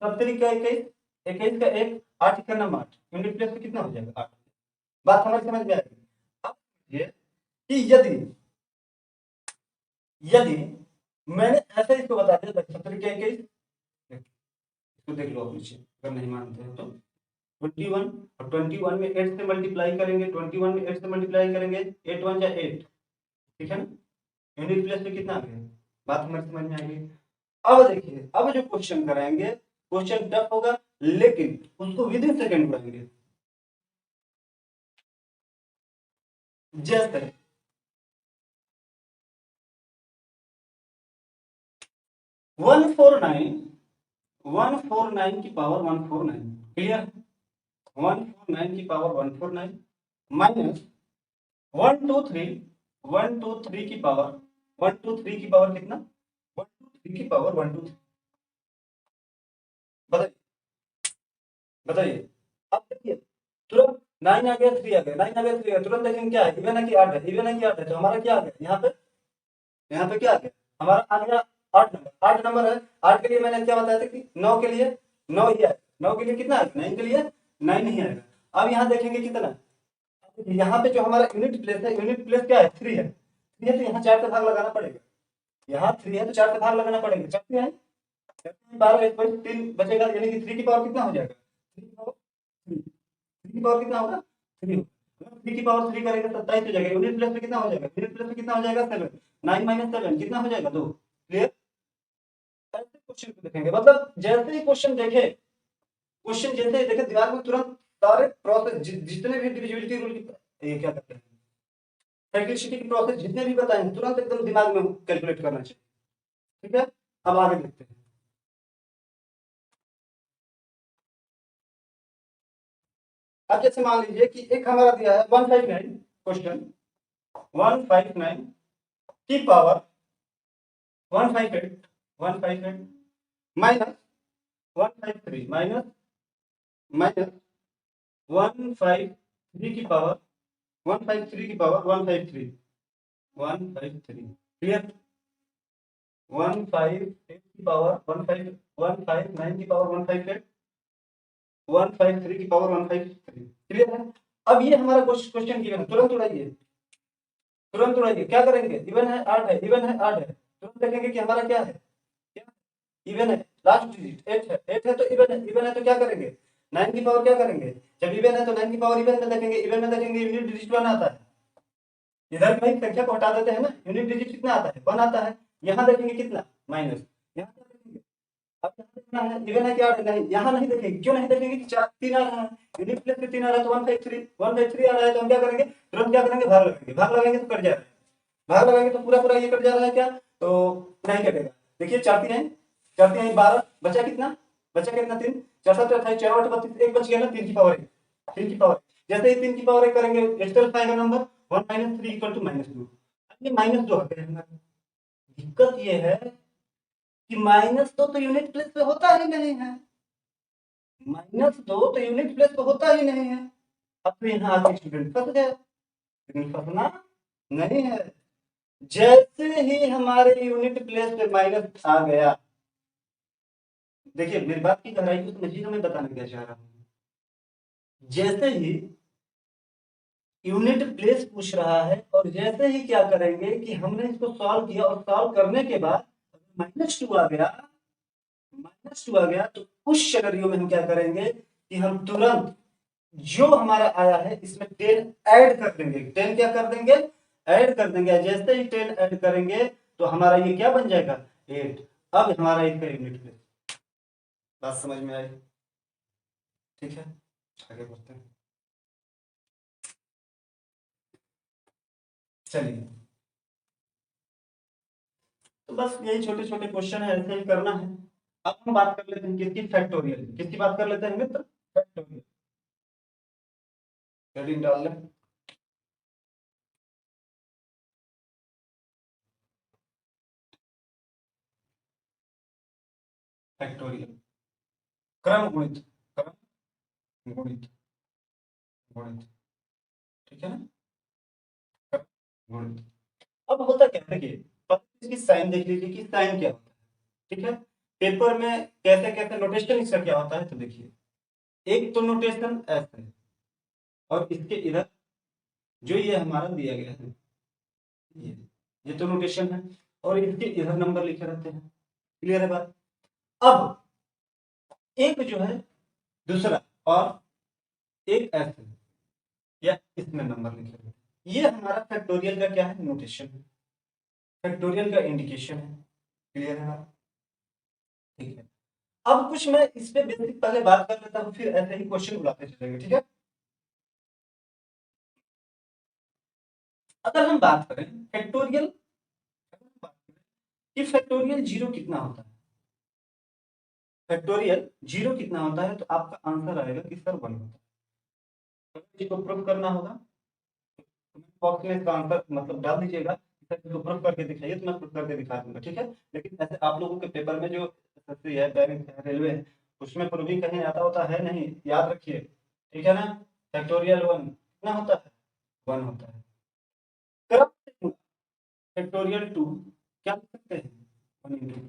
70 का 21, 21 का 1, 8 का नाम 8, यूनिट प्लेस पे कितना हो जाएगा, 8। बात हमारी समझ में आएगी। अब ये कि यदि मैंने ऐसे इसको बता दिया 70 का 21, इसको देख लो आप नीचे, अगर नहीं मानते हैं तो 21 और 21 में 8 से मल्टीप्लाई करेंगे, 21 में 8 से मल्टीप्लाई करेंगे, 8 1 जा 8, ठीक है ना, यूनिट प्लेस पे कितना आ गया। बात हमारी समझ में आ गई। अब देखिए अब जो क्वेश्चन कराएंगे, क्वेश्चन टफ होगा लेकिन उसको विद इन सेकंड बनाएंगे। जैसे 149 की पावर 149, क्लियर, 149 की पावर 149 माइनस 123, 123 की पावर 123 की पावर कितना, 123 की पावर 123, बताइए बताइए। अब देखिए तुरंत 9 आ गया, 3 आ गया, 9 आ गया, 3 आ गया, तुरंत देखेंगे क्या है, इवन है कि 8 है, इवन है कि 8 है, तो हमारा क्या आ गया यहाँ पे क्या आ गया, हमारा आ गया 8 नंबर, 8 नंबर है। 8 के लिए मैंने क्या बताया था कि 9 के लिए 9 ही आएगा, 9 के लिए कितना आएगा, 9 के लिए 9 ही आएगा। अब यहाँ देखेंगे कितना, यहाँ पे जो हमारा यूनिट प्लेस है, यूनिट प्लेस क्या है, 3 है, 3 है तो यहाँ 4 से भाग लगाना पड़ेगा, यहाँ 3 है तो 4 से भाग लगाना पड़ेगा, 4 है 12, 3 बचेगा, यानी कि 3 की पावर कितना हो जाएगा, 3 की पावर 3 की पावर कितना होगा, 3। 3 की पावर 3 करेंगे 27 हो जाएगा। यूनिट प्लेस में कितना हो जाएगा? यूनिट प्लेस में कितना हो जाएगा? 7। 9 माइनस 7 कितना हो जाएगा? 2। क्लियर? ऐसे क्वेश्चन को देखेंगे, मतलब जैसे ही क्वेश्चन देखे, क्वेश्चन जैसे ही देखे दिमाग में तुरंत सारे प्रोसेस जितने भी डिविजिबिलिटी रूल की ये क्या कहते हैं, साइक्लिसिटी की प्रोसेस जितने भी बताए तुरंत एकदम दिमाग में कैलकुलेट करना चाहिए। ठीक है, अब आगे देखते हैं। अब जैसे मान लीजिए कि एक हमारा दिया है 159 क्वेश्चन, 159 की पावर 158 माइनस 153 माइनस 153 की पावर 153 की पावर 153 क्लियर? 158 की पावर 159 की पावर 158 153 की पावर 153 क्लियर है? अब ये हमारा क्वेश्चन गिवन है, तुरंत उड़ाइए, तुरंत उड़ाइए। क्या करेंगे? इवन है 8 है, इवन है 8 है, तुरंत देखेंगे कि हमारा क्या है, क्या इवन है, लास्ट डिजिट 8 है, 8 है तो इवन है, इवन है तो क्या करेंगे? 9 की पावर क्या करेंगे? जब इवन है तो 9 की पावर इवन में देखेंगे, इवन में देखेंगे यूनिट डिजिट 1 आता है। इधर में संख्या को हटा देते हैं ना, यूनिट डिजिट कितना आता है? 1 आता है। यहाँ देखेंगे कितना? माइनस। यहाँ क्या देखेंगे? अब यहाँ देखना है इवन है क्या? नहीं, यहाँ नहीं देखेंगे। क्यों नहीं देखेंगे? कि 4 3 आ रहा है, यूनिट प्लेस में 3 आ रहा है तो 153 आ रहा है तो हम क्या करेंगे? तुरंत क्या करेंगे? भाग लगाएंगे, भाग लगाएंगे तो कट जाएगा, भाग लगाएंगे तो पूरा पूरा ये कट जा रहा है क्या? तो नहीं कटेगा। देखिए 4 3 4 3 12, बचा कितना? बचा कितना? 3 4 7 28 4 8 32, एक बच गया ना, 3 की पावर 1, 3 की पावर। जैसे ही 3 की पावर 1 करेंगे एक्सटेंड आएगा नंबर 1 - 3 = -2। ये -2 आ गया हमारा। दिक्कत ये है कि -2 तो यूनिट प्लेस पे होता ही नहीं है, -2 तो यूनिट प्लेस पे होता ही नहीं है। अब तो यहाँ आके स्टूडेंट फंस गया, लेकिन फंसना नहीं है। जैसे ही हमारे यूनिट प्लेस पे माइनस आ गया, देखिए मेरी बात की गहराई को समझिए, मैं बताने क्या चाह रहा हूँ। जैसे ही यूनिट प्लेस पूछ रहा है और जैसे ही क्या करेंगे कि हमने इसको सॉल्व किया और सॉल्व करने के बाद -2 आ गया, -2 आ गया, तो उस सिनेरियो में हम क्या करेंगे कि हम तुरंत जो हमारा आया है इसमें 10 ऐड कर देंगे। 10 क्या कर देंगे? ऐड कर देंगे। जैसे ही 10 ऐड करेंगे तो हमारा ये क्या बन जाएगा? 8। अब हमारा इसका यूनिट प्लेस। बात समझ में आई? ठीक है, आगे बढ़ते हैं। चलिए, तो बस यही छोटे छोटे क्वेश्चन है, ऐसे ही करना है। अब हम बात कर लेते हैं किसकी? फैक्टोरियल। किसकी बात कर लेते हैं मित्र? फैक्टोरियल। हेडिंग डाल लें। फैक्टोरियल, क्रम गुणित, क्रम गुणित, गुणित, ठीक है ना? क्रम गुणित। अब होता क्या है, देखिए पहले इसकी साइन देख लीजिए कि साइन क्या होता है। ठीक है, पेपर में कैसे कैसे नोटेशन इसका क्या होता है, तो देखिए एक तो नोटेशन ऐसे है और इसके इधर जो ये हमारा दिया गया है, ये तो नोटेशन है और इसके इधर नंबर लिखे रहते हैं। क्लियर है बात? अब एक जो है दूसरा और एक ऐसे या इसमें नंबर लिखे रहते हैं, ये हमारा फैक्टोरियल का क्या है? नोटेशन है, फैक्टोरियल का इंडिकेशन है। क्लियर है बात? ठीक है, अब कुछ मैं इस पे बेसिक पहले बात कर लेता हूँ, फिर ऐसे ही क्वेश्चन बुलाते चलेंगे। ठीक है, अगर हम बात करें फैक्टोरियल, कि फैक्टोरियल जीरो कितना होता है, फैक्टोरियल जीरो कितना होता है, तो आपका आंसर आएगा कि सर 1 होता है। तो इसको प्रूव करना होगा, बॉक्स में इसका आंसर मतलब डाल दीजिएगा। सर इसको प्रूव करके दिखाइए तो मैं प्रूव करके दिखा दूंगा। ठीक है, लेकिन ऐसे आप लोगों के पेपर में जो एसएससी है, बैंक है, रेलवे है, उसमें प्रूविंग कहीं आता होता है नहीं, याद रखिए। ठीक है ना? फैक्टोरियल 1 कितना होता है? 1 होता है। फैक्टोरियल 2 क्या लिख सकते हैं? 1 × 2।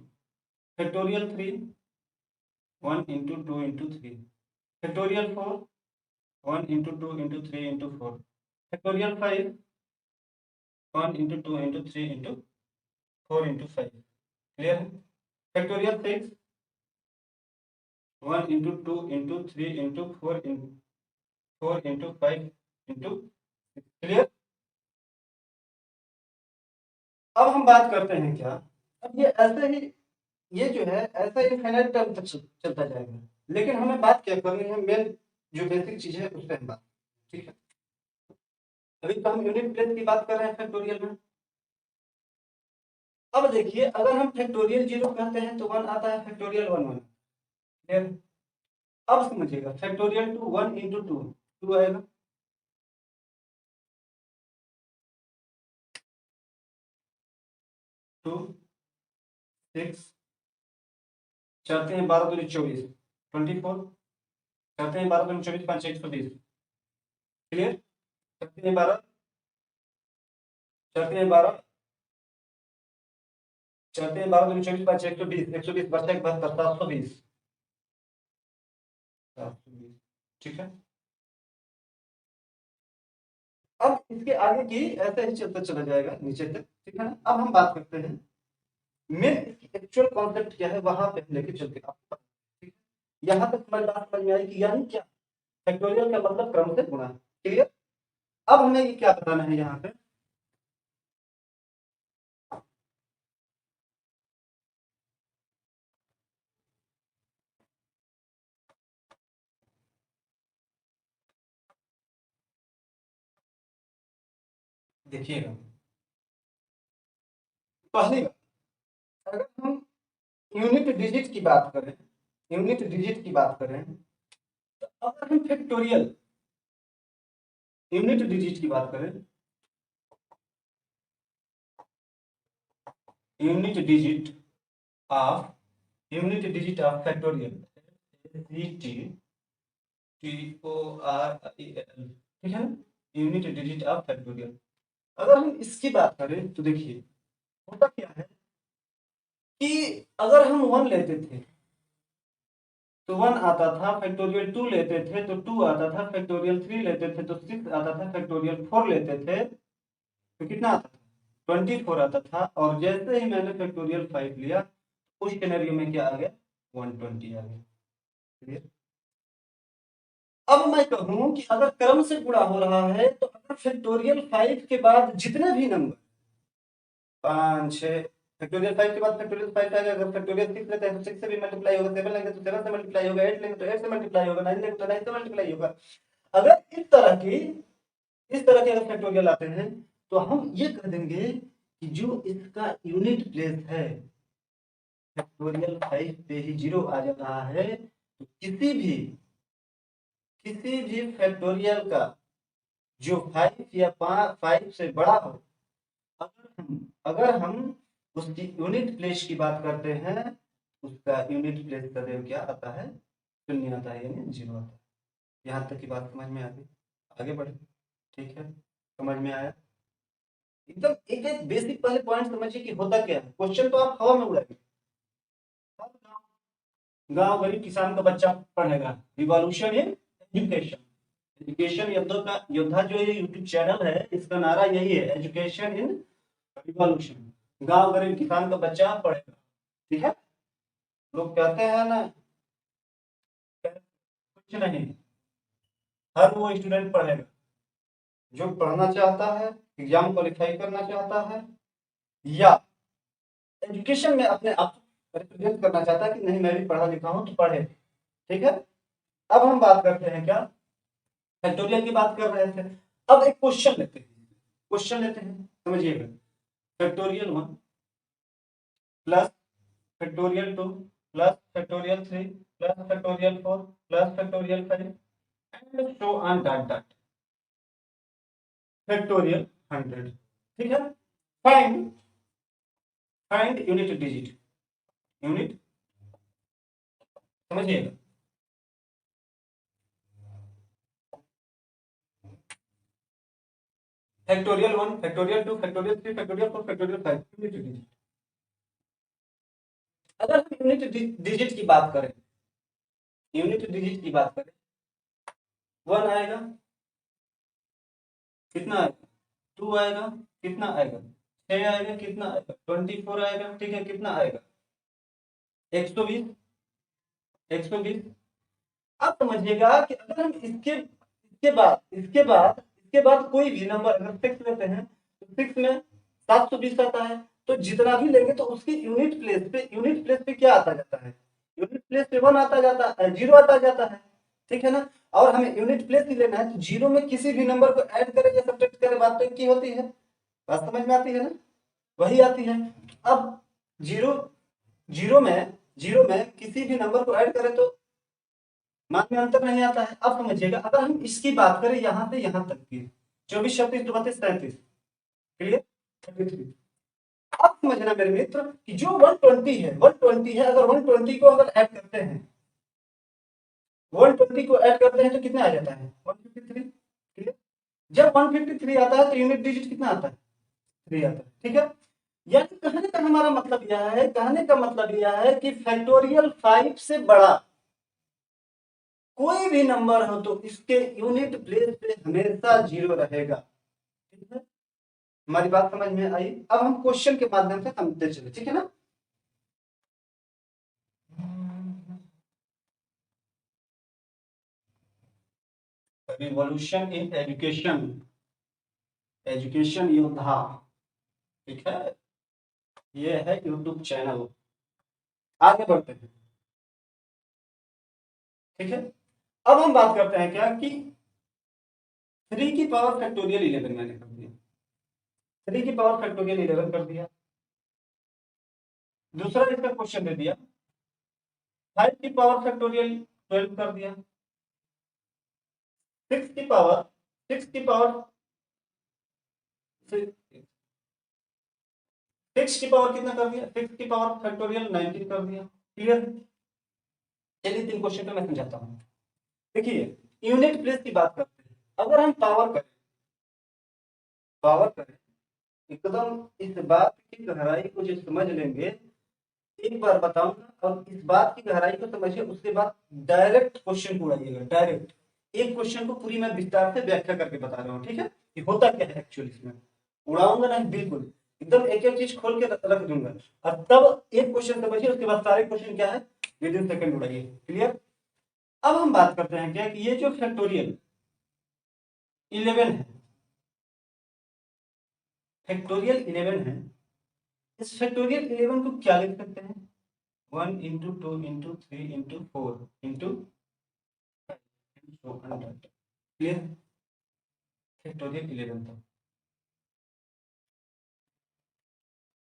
फैक्टोरियल 3 1 × 2 × 3। फैक्टोरियल 4 1 × 2 × 3 × 4। फैक्टोरियल 5 1 × 2 × 3 × 4 × 5। क्लियर है? Factorial 6 1 × 2 × 3 × 4 × 4 × 5 × clear. अब हम बात करते हैं क्या, अब ये ऐसे ही, ये जो है ऐसा इनफाइनाइट टाइम तक चलता जाएगा, लेकिन हमें बात क्या करनी है, मेन जो बेसिक चीज है उस पर हम बात, ठीक है। अभी तो हम यूनिट प्लेस की बात कर रहे हैं फैक्टोरियल में। अब देखिए अगर हम फैक्टोरियल 0 कहते हैं तो 1 आता है, फैक्टोरियल 1 1, क्लियर। अब समझिएगा फैक्टोरियल 2 1 इंटू 2 2 आएगा, 2 6, चलते हैं 12 दूनी 24 24, चलते हैं 12 दूनी 24 5 120, क्लियर। चलते हैं 12, चलते हैं 12, चलते हैं 12 दूनी 24 5 120, 120 बचा 72 720, 720, ठीक है। अब इसके आगे की ऐसे ही चलता चला जाएगा नीचे तक, ठीक है ना। अब हम बात करते हैं मेन एक्चुअल कॉन्सेप्ट क्या है, वहां पे हम लेके चलते हैं आपको, ठीक है। यहाँ तक हमारी बात समझ में आई कि यानी क्या, फैक्टोरियल का मतलब क्रम से गुणा, क्लियर। अब हमें ये क्या बताना है यहाँ पे, देखिएगा पहली बात, अगर हम यूनिट डिजिट की बात करें, यूनिट डिजिट की बात करें, तो अगर हम फैक्टोरियल यूनिट डिजिट की बात करें, unit digit unit digit of factorial TORIEL, ठीक है ना, यूनिट डिजिट ऑफ फैक्टोरियल। अगर हम इसकी बात करें तो देखिए होता क्या है कि अगर हम 1 लेते थे तो 1 आता था, फैक्टोरियल 2 लेते थे तो 2 आता था, फैक्टोरियल 3 लेते थे तो 6 आता था, फैक्टोरियल 4 लेते थे तो कितना आता था, 24 आता था। और जैसे ही मैंने फैक्टोरियल 5 लिया उस सिनेरियो में क्या आ गया, 120 आ गया, क्लियर। अब मैं कहूं कि अगर क्रम से गुणा हो रहा है तो अगर फैक्टोरियल 5 के बाद जितने भी नंबर 5 6, फैक्टोरियल 5 के बाद फैक्टोरियल 5 आएगा, अगर फैक्टोरियल 6 लेते हैं तो 6 से भी मल्टीप्लाई होगा, 7 लेंगे तो 7 से मल्टीप्लाई होगा, 8 लेंगे तो 8 से मल्टीप्लाई होगा, 9 लेंगे तो 9 से मल्टीप्लाई होगा। अगर इस तरह के अगर फैक्टोरियल आते हैं तो हम ये कह देंगे कि जो इसका यूनिट प्लेस है फैक्टोरियल 5 पे ही 0 आ जा रहा है, तो किसी भी फैक्टोरियल का जो 5 या 5 से बड़ा हो, अगर हम उसकी यूनिट प्लेस की बात करते हैं, उसका यूनिट प्लेस सदैव क्या आता है, शून्य आता है, यानी 0 आता है। यहाँ तक की बात समझ में आ गई, आगे बढ़े, ठीक है। समझ में आया, एकदम एक एक बेसिक पहले पॉइंट समझिए कि होता क्या है, क्वेश्चन तो आप हवा में उड़ाएंगे। गांव गरीब किसान का बच्चा पढ़ेगा, रिवॉल्यूशन इन एजुकेशन, एजुकेशन योद्धा जो ये यूट्यूब चैनल है इसका नारा यही है, एजुकेशन इन रिवॉल्यूशन, गांव गरीब किसान का बच्चा पढ़ेगा, ठीक है। लोग कहते हैं ना कुछ नहीं, हर वो स्टूडेंट पढ़ेगा जो पढ़ना चाहता है, एग्जाम क्वालिफाई करना चाहता है, या एजुकेशन में अपने आप रिप्रेजेंट करना चाहता है कि नहीं मैं भी पढ़ा लिखा हूं तो पढ़े, ठीक है। अब हम बात करते हैं क्या, फैक्टोरियल की बात कर रहे थे। अब एक क्वेश्चन लेते हैं, समझिएगा, factorial 1 plus factorial 2 plus factorial 3 plus factorial 4 plus factorial 5 and so on dot dot factorial 100, ठीक है। Find find unit digit, unit, समझिएगा, factorial 1 factorial 2 factorial 3 factorial 4 factorial 5 unit digit. अगर हम यूनिट डिजिट की बात करें, यूनिट डिजिट की बात करें, 1 आएगा, कितना आएगा, 2 आएगा, कितना आएगा, 6 आएगा, कितना आएगा, 24 आएगा, ठीक है, कितना आएगा, 120, 120। अब समझिएगा कि अगर हम इसके इसके बाद कोई भी नंबर अगर 6 लेते हैं तो 6 में 720 आता है, तो जितना भी लेंगे तो उसकी यूनिट प्लेस पे क्या आता जाता है, यूनिट प्लेस पे 1 आता जाता है, 0 आता जाता है, ठीक है ना। और हमें यूनिट प्लेस ही लेना है, तो 0 में किसी भी नंबर को ऐड करें या सब्ट्रैक्ट करें, बात तो एक ही होती है, बात समझ में आती है ना, वही आती है। अब जीरो जीरो में किसी भी नंबर को ऐड करें तो मान में अंतर नहीं आता है। अब समझिएगा, अगर हम इसकी बात करें यहां से यहां तक की 24, 26, 32, 33, क्लियर, 33। अब समझना मेरे मित्र कि जो 120 है, 120 है, अगर 120 को अगर ऐड करते हैं, 120 को ऐड करते हैं तो कितना आ जाता है, 153, क्लियर। जब 153 आता है तो यूनिट डिजिट कितना आता है, 3 आता है, ठीक है। यानी कहने का हमारा मतलब यह है, कहने का मतलब यह है कि फैक्टोरियल 5 से बड़ा कोई भी नंबर हो तो इसके यूनिट प्लेस पे हमेशा 0 रहेगा, ठीक है। हमारी बात समझ में आई। अब हम क्वेश्चन के माध्यम से समझते चले, ठीक है ना। रिवॉल्यूशन इन एजुकेशन, एजुकेशन योद्धा, ठीक है, ये है यूट्यूब चैनल। आगे बढ़ते हैं, ठीक है। अब हम बात करते हैं क्या कि 3 की पावर फैक्टोरियल 11 मैंने कर दिया, 3 की पावर फैक्टोरियल 11 कर दिया। दूसरा इसका क्वेश्चन दे दिया 5 की पावर फैक्टोरियल 12 कर दिया। 6 की पावर 6 की पावर 6 की पावर कितना कर दिया, 6 की पावर फैक्टोरियल 19 कर दिया, क्लियर। चलिए 3 क्वेश्चन पे मैं समझाता हूँ। देखिए यूनिट प्लेस की बात करते हैं, अगर हम पावर करें एकदम इस बात की गहराई को जो समझ लेंगे, एक बार बताऊंगा और इस बात की गहराई को समझिए, उसके बाद डायरेक्ट क्वेश्चन को उड़ाइएगा, डायरेक्ट एक क्वेश्चन को पूरी मैं विस्तार से व्याख्या करके बता रहा हूँ, ठीक है, कि होता क्या है एक्चुअली इसमें, उड़ाऊंगा नहीं, बिल्कुल एकदम एक एक चीज खोल के रख दूंगा, और तब एक क्वेश्चन समझिए, उसके बाद सारे क्वेश्चन क्या है विद इन सेकंड उड़ाइए, क्लियर। अब हम बात करते हैं क्या कि ये जो फैक्टोरियल 11 है, फैक्टोरियल 11 है, इस फैक्टोरियल 11 को क्या लिख सकते हैं, 1 into 2 into 3 into 4 into 100, clear, factorial 11 था।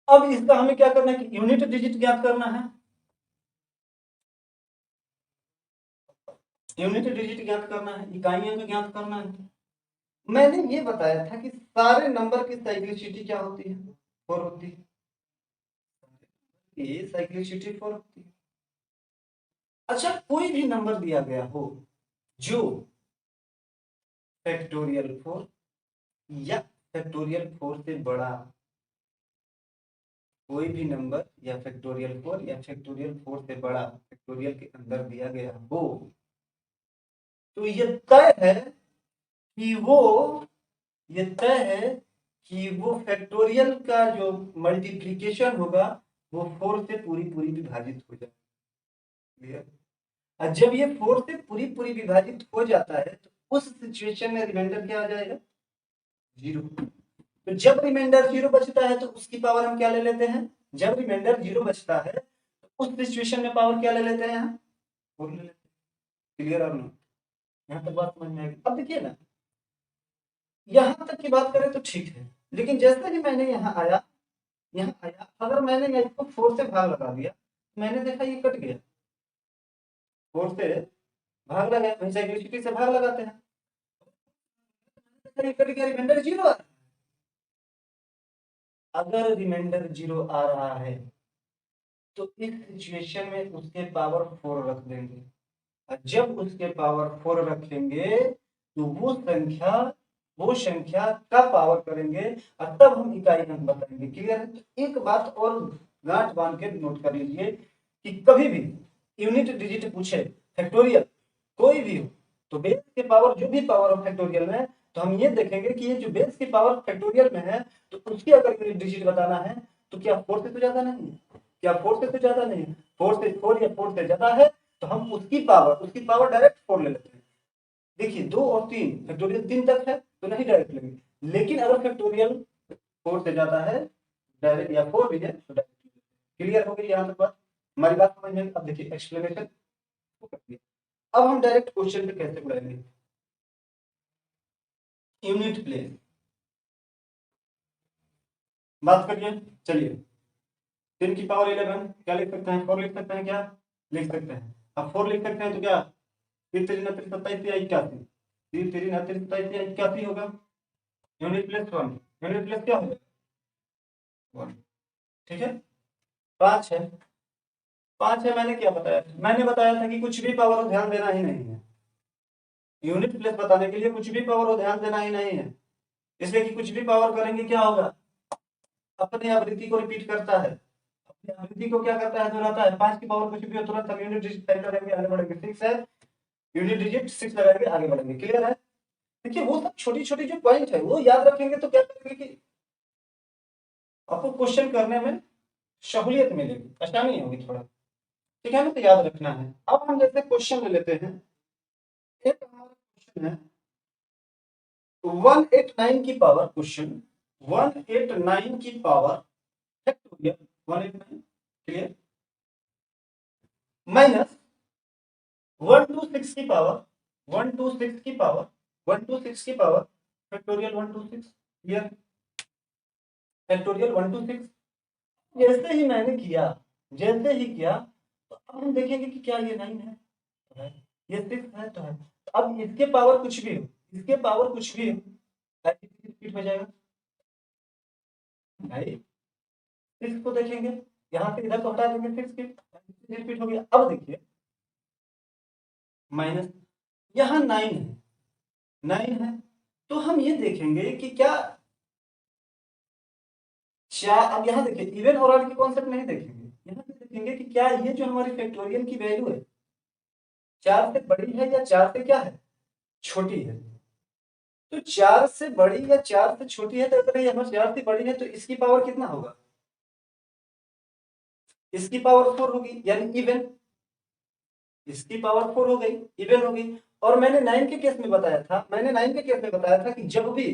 अब इसका हमें क्या करना है कि यूनिट डिजिट ज्ञात करना है, यूनिट डिजिट ज्ञात करना है, इकाइयों को ज्ञात करना है। मैंने ये बताया था कि सारे नंबर की साइक्लिसिटी क्या होती है, 4 होती है, ये साइक्लिसिटी 4 होती है। अच्छा कोई भी नंबर दिया गया हो जो फैक्टोरियल 4 या फैक्टोरियल 4 से बड़ा, कोई भी नंबर या फैक्टोरियल 4 या फैक्टोरियल 4 से बड़ा फैक्टोरियल के अंदर दिया गया हो, तो ये तय है कि वो ये तय है कि वो फैक्टोरियल का जो मल्टीप्लिकेशन होगा वो 4 से पूरी पूरी विभाजित हो जाए। और जब ये 4 से पूरी पूरी विभाजित हो जाता है तो उस सिचुएशन में रिमाइंडर क्या आ जाएगा, 0। तो जब रिमाइंडर 0 बचता है तो उसकी पावर हम क्या ले लेते हैं, जब रिमाइंडर 0 बचता है तो उस सिचुएशन में पावर क्या ले लेते हैं, हम 4 ले लेते हैं, क्लियर और नो, यहाँ तक बात समझ में आएगी। अब देखिए ना, यहाँ तक की बात करें तो ठीक है, लेकिन जैसे ही मैंने यहाँ आया अगर मैंने इसको 4 से भाग लगा दिया, मैंने देखा ये कट गया, 4 से भाग लगा, वैसे एग्रीसिटी से भाग लगाते हैं, ये कट गया, रिमाइंडर 0 आ रहा है। अगर रिमाइंडर 0 आ रहा है तो इस सिचुएशन में उसके पावर 4 रख देंगे, और जब उसके पावर 4 रखेंगे तो वो संख्या का पावर करेंगे और तब हम इकाई अंक बताएंगे, क्लियर है। तो एक बात और गांठ बांध के नोट कर लीजिए कि कभी भी यूनिट डिजिट पूछे फैक्टोरियल कोई भी हो तो बेस के पावर जो भी पावर हो फैक्टोरियल में, तो हम ये देखेंगे कि ये जो बेस की पावर फैक्टोरियल में है तो उसकी अगर यूनिट डिजिट बताना है तो क्या 4 से तो ज्यादा नहीं है, क्या 4 से तो ज्यादा नहीं है, 4 से 4 या 4 से ज्यादा है तो हम उसकी पावर डायरेक्ट 4 ले लेते हैं, देखिए 2 और 3 फैक्टोरियल 3 तक है तो नहीं डायरेक्ट लेंगे, लेकिन अगर फैक्टोरियल 4 से ज्यादा है डायरेक्ट, या 4 भी है तो डायरेक्ट। क्लियर हो गई यहाँ तक बात? हमारी बात समझ में? अब देखिए एक्सप्लेनेशन करती है। अब हम डायरेक्ट क्वेश्चन पे कैसे उड़ाएंगे? यूनिट प्लेस, बात करिए। चलिए 10 की पावर 11 क्या लिख सकते हैं? 4 लिख सकते हैं क्या? लिख सकते हैं। अब 4 लिख सकते हैं तो क्या 3 3 29 27 या 81, 3 3 29 27 या 81 होगा। यूनिट प्लेस 1, यूनिट प्लेस क्या होगा? 1। ठीक है। 5 है, 5 है। मैंने क्या बताया? मैंने बताया था कि कुछ भी पावर हो ध्यान देना ही नहीं है। यूनिट प्लेस बताने के लिए कुछ भी पावर हो ध्यान देना ही नहीं है, इसलिए कि कुछ भी पावर करेंगे क्या होगा? अपनी आवृत्ति को रिपीट करता है, अपनी आवृत्ति को क्या करता है? दोहराता है। 5 की पावर कुछ भी हो तुरंत हम यूनिट डिजिट टाइप करेंगे, आगे बढ़ेंगे। 6 है, यूनिट डिजिट 6 लगाएंगे, आगे बढ़ेंगे। क्लियर है? देखिए वो सब छोटी छोटी जो पॉइंट है वो याद रखेंगे तो क्या करेंगे कि आपको क्वेश्चन करने में सहूलियत मिलेगी, आसानी होगी थोड़ा। ठीक है ना? तो याद रखना है। अब हम जैसे क्वेश्चन ले लेते हैं। एक हमारा क्वेश्चन है 189 की पावर, क्वेश्चन 189 की पावर फैक्टोरियल 189, क्लियर, माइनस 126 की पावर, 126 की पावर, 126 की पावर फैक्टोरियल 126, क्लियर, फैक्टोरियल 126। जैसे ही मैंने किया, जैसे ही किया, तो अब हम देखेंगे कि क्या ये 9 है तो है, ये 6 है तो है। तो अब इसके पावर कुछ भी हो, इसके पावर कुछ भी हो, रिपीट हो जाएगा भाई। 6 को देखेंगे, यहाँ से इधर तो हटा देंगे 6 के, रिपीट हो गया। अब देखिए माइनस, यहाँ 9 है, 9 है, तो हम ये देखेंगे कि क्या चार, अब यहाँ देखिए इवन और ऑड की कॉन्सेप्ट नहीं देखेंगे, यहाँ पे देखेंगे कि क्या ये जो हमारी फैक्टोरियल की वैल्यू है 4 से बड़ी है या 4 से क्या है? छोटी है। तो 4 से बड़ी या 4 से छोटी है, तो अगर ये हमारे 4 से बड़ी है तो इसकी पावर कितना होगा? इसकी पावर 4 होगी, यानी इवन। इसकी पावर 4 हो गई, इवन हो गई। और मैंने 9 के केस में बताया था, मैंने 9 के केस में बताया था कि जब भी,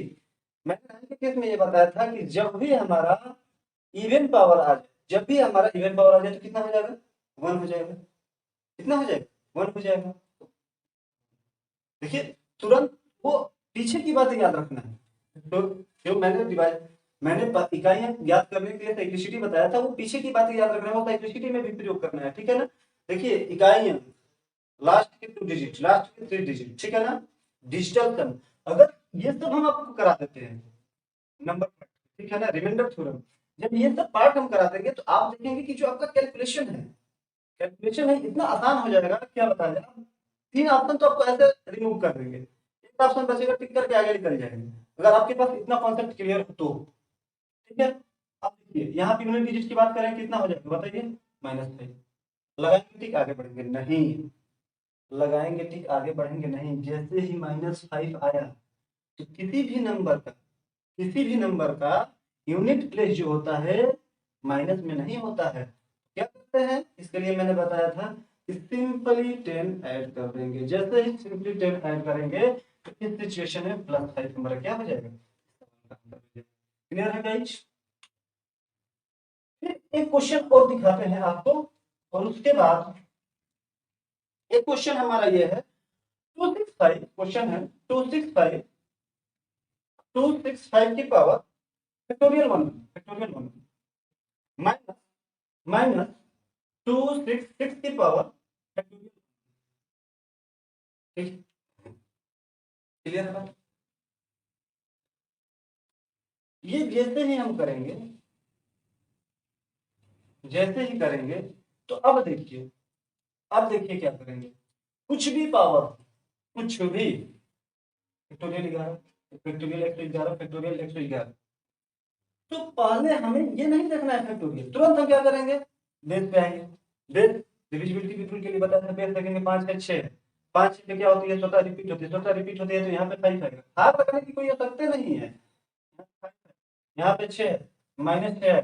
मैंने 9 के केस में ये बताया था कि जब भी हमारा इवन पावर आ जाए, जब भी हमारा इवन पावर आ जाए तो कितना हो जाएगा? 1 हो जाएगा। कितना हो जाएगा? 1 हो जाएगा। देखिए तुरंत वो पीछे की बात याद रखना है। तो जो मैंने डिवाइड, मैंने इकाइयां याद करने के लिए साइक्लिसिटी बताया था, वो पीछे की बात याद रखना है, वो साइक्लिसिटी में भी प्रयोग करना है। ठीक है ना? देखिए इकाइयां लास्ट के 2 डिजिट, लास्ट के 3 डिजिट, ठीक है ना? डिजिटल सम, अगर ये सब हम आपको करा देते हैं नंबर, ठीक है ना, रिमाइंडर थ्योरम, जब ये सब पार्ट हम करा देंगे तो आप देखेंगे कि जो आपका कैलकुलेशन है, कैलकुलेशन है इतना आसान हो जाएगा, क्या बताया जाए। 3 ऑप्शन तो आपको ऐसे रिमूव कर देंगे, एक ऑप्शन बचेगा, टिक करके आगे निकल जाएंगे, अगर आपके पास इतना कॉन्सेप्ट क्लियर हो तो। ठीक है। अब देखिए यहाँ पे यूनिट डिजिट की बात करें कितना हो जाएगा बताइए? -5। लगाएंगे टिक, आगे बढ़ेंगे नहीं, लगाएंगे टिक, आगे बढ़ेंगे नहीं। जैसे ही -5 आया तो किसी भी नंबर का, किसी भी नंबर का यूनिट प्लेस जो होता है माइनस में नहीं होता है। क्या करते हैं? इसके लिए मैंने बताया था कि सिंपली 10 ऐड कर देंगे। जैसे ही सिंपली 10 ऐड करेंगे तो इस सिचुएशन में +5 हमारा क्या हो जाएगा? क्लियर है गाइस? फिर एक क्वेश्चन और दिखाते हैं आपको, और उसके बाद एक क्वेश्चन हमारा ये है 265, क्वेश्चन है 265, 265 की power factorial 1, factorial 1 minus, minus 266 की पावर फैक्टोरियल। ठीक, क्लियर है बात? ये जैसे ही हम करेंगे, जैसे ही करेंगे, तो अब देखिए, अब देखिए क्या करेंगे। कुछ भी पावर, कुछ भी, फैक्टोरियल 11, फैक्टोरियल 111, फैक्टोरियल 111, तो पहले हमें ये नहीं देखना है फैक्टोरियल, तुरंत हम क्या करेंगे? बेस पे आएंगे। बेस डिविजिबिलिटी के रूल के लिए बताया था, बेस देखेंगे 5 है 6 है, 5 में क्या होती है? स्वतः रिपीट होती है, स्वतः रिपीट होती है, तो यहाँ पे 5 आएगा। हाथ रखने की कोई आवश्यकता नहीं है, यहाँ पे 6 है, -6 है,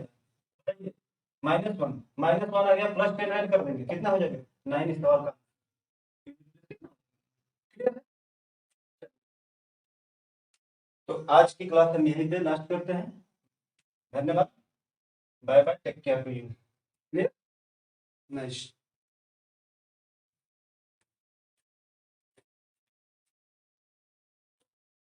-1, -1 आ गया, +10 ऐड कर देंगे, कितना हो जाएगा? 9 इस सवाल का। आज की क्लास हम यहीं पे लास्ट करते हैं। धन्यवाद। Bye bye, take care to you. Nice.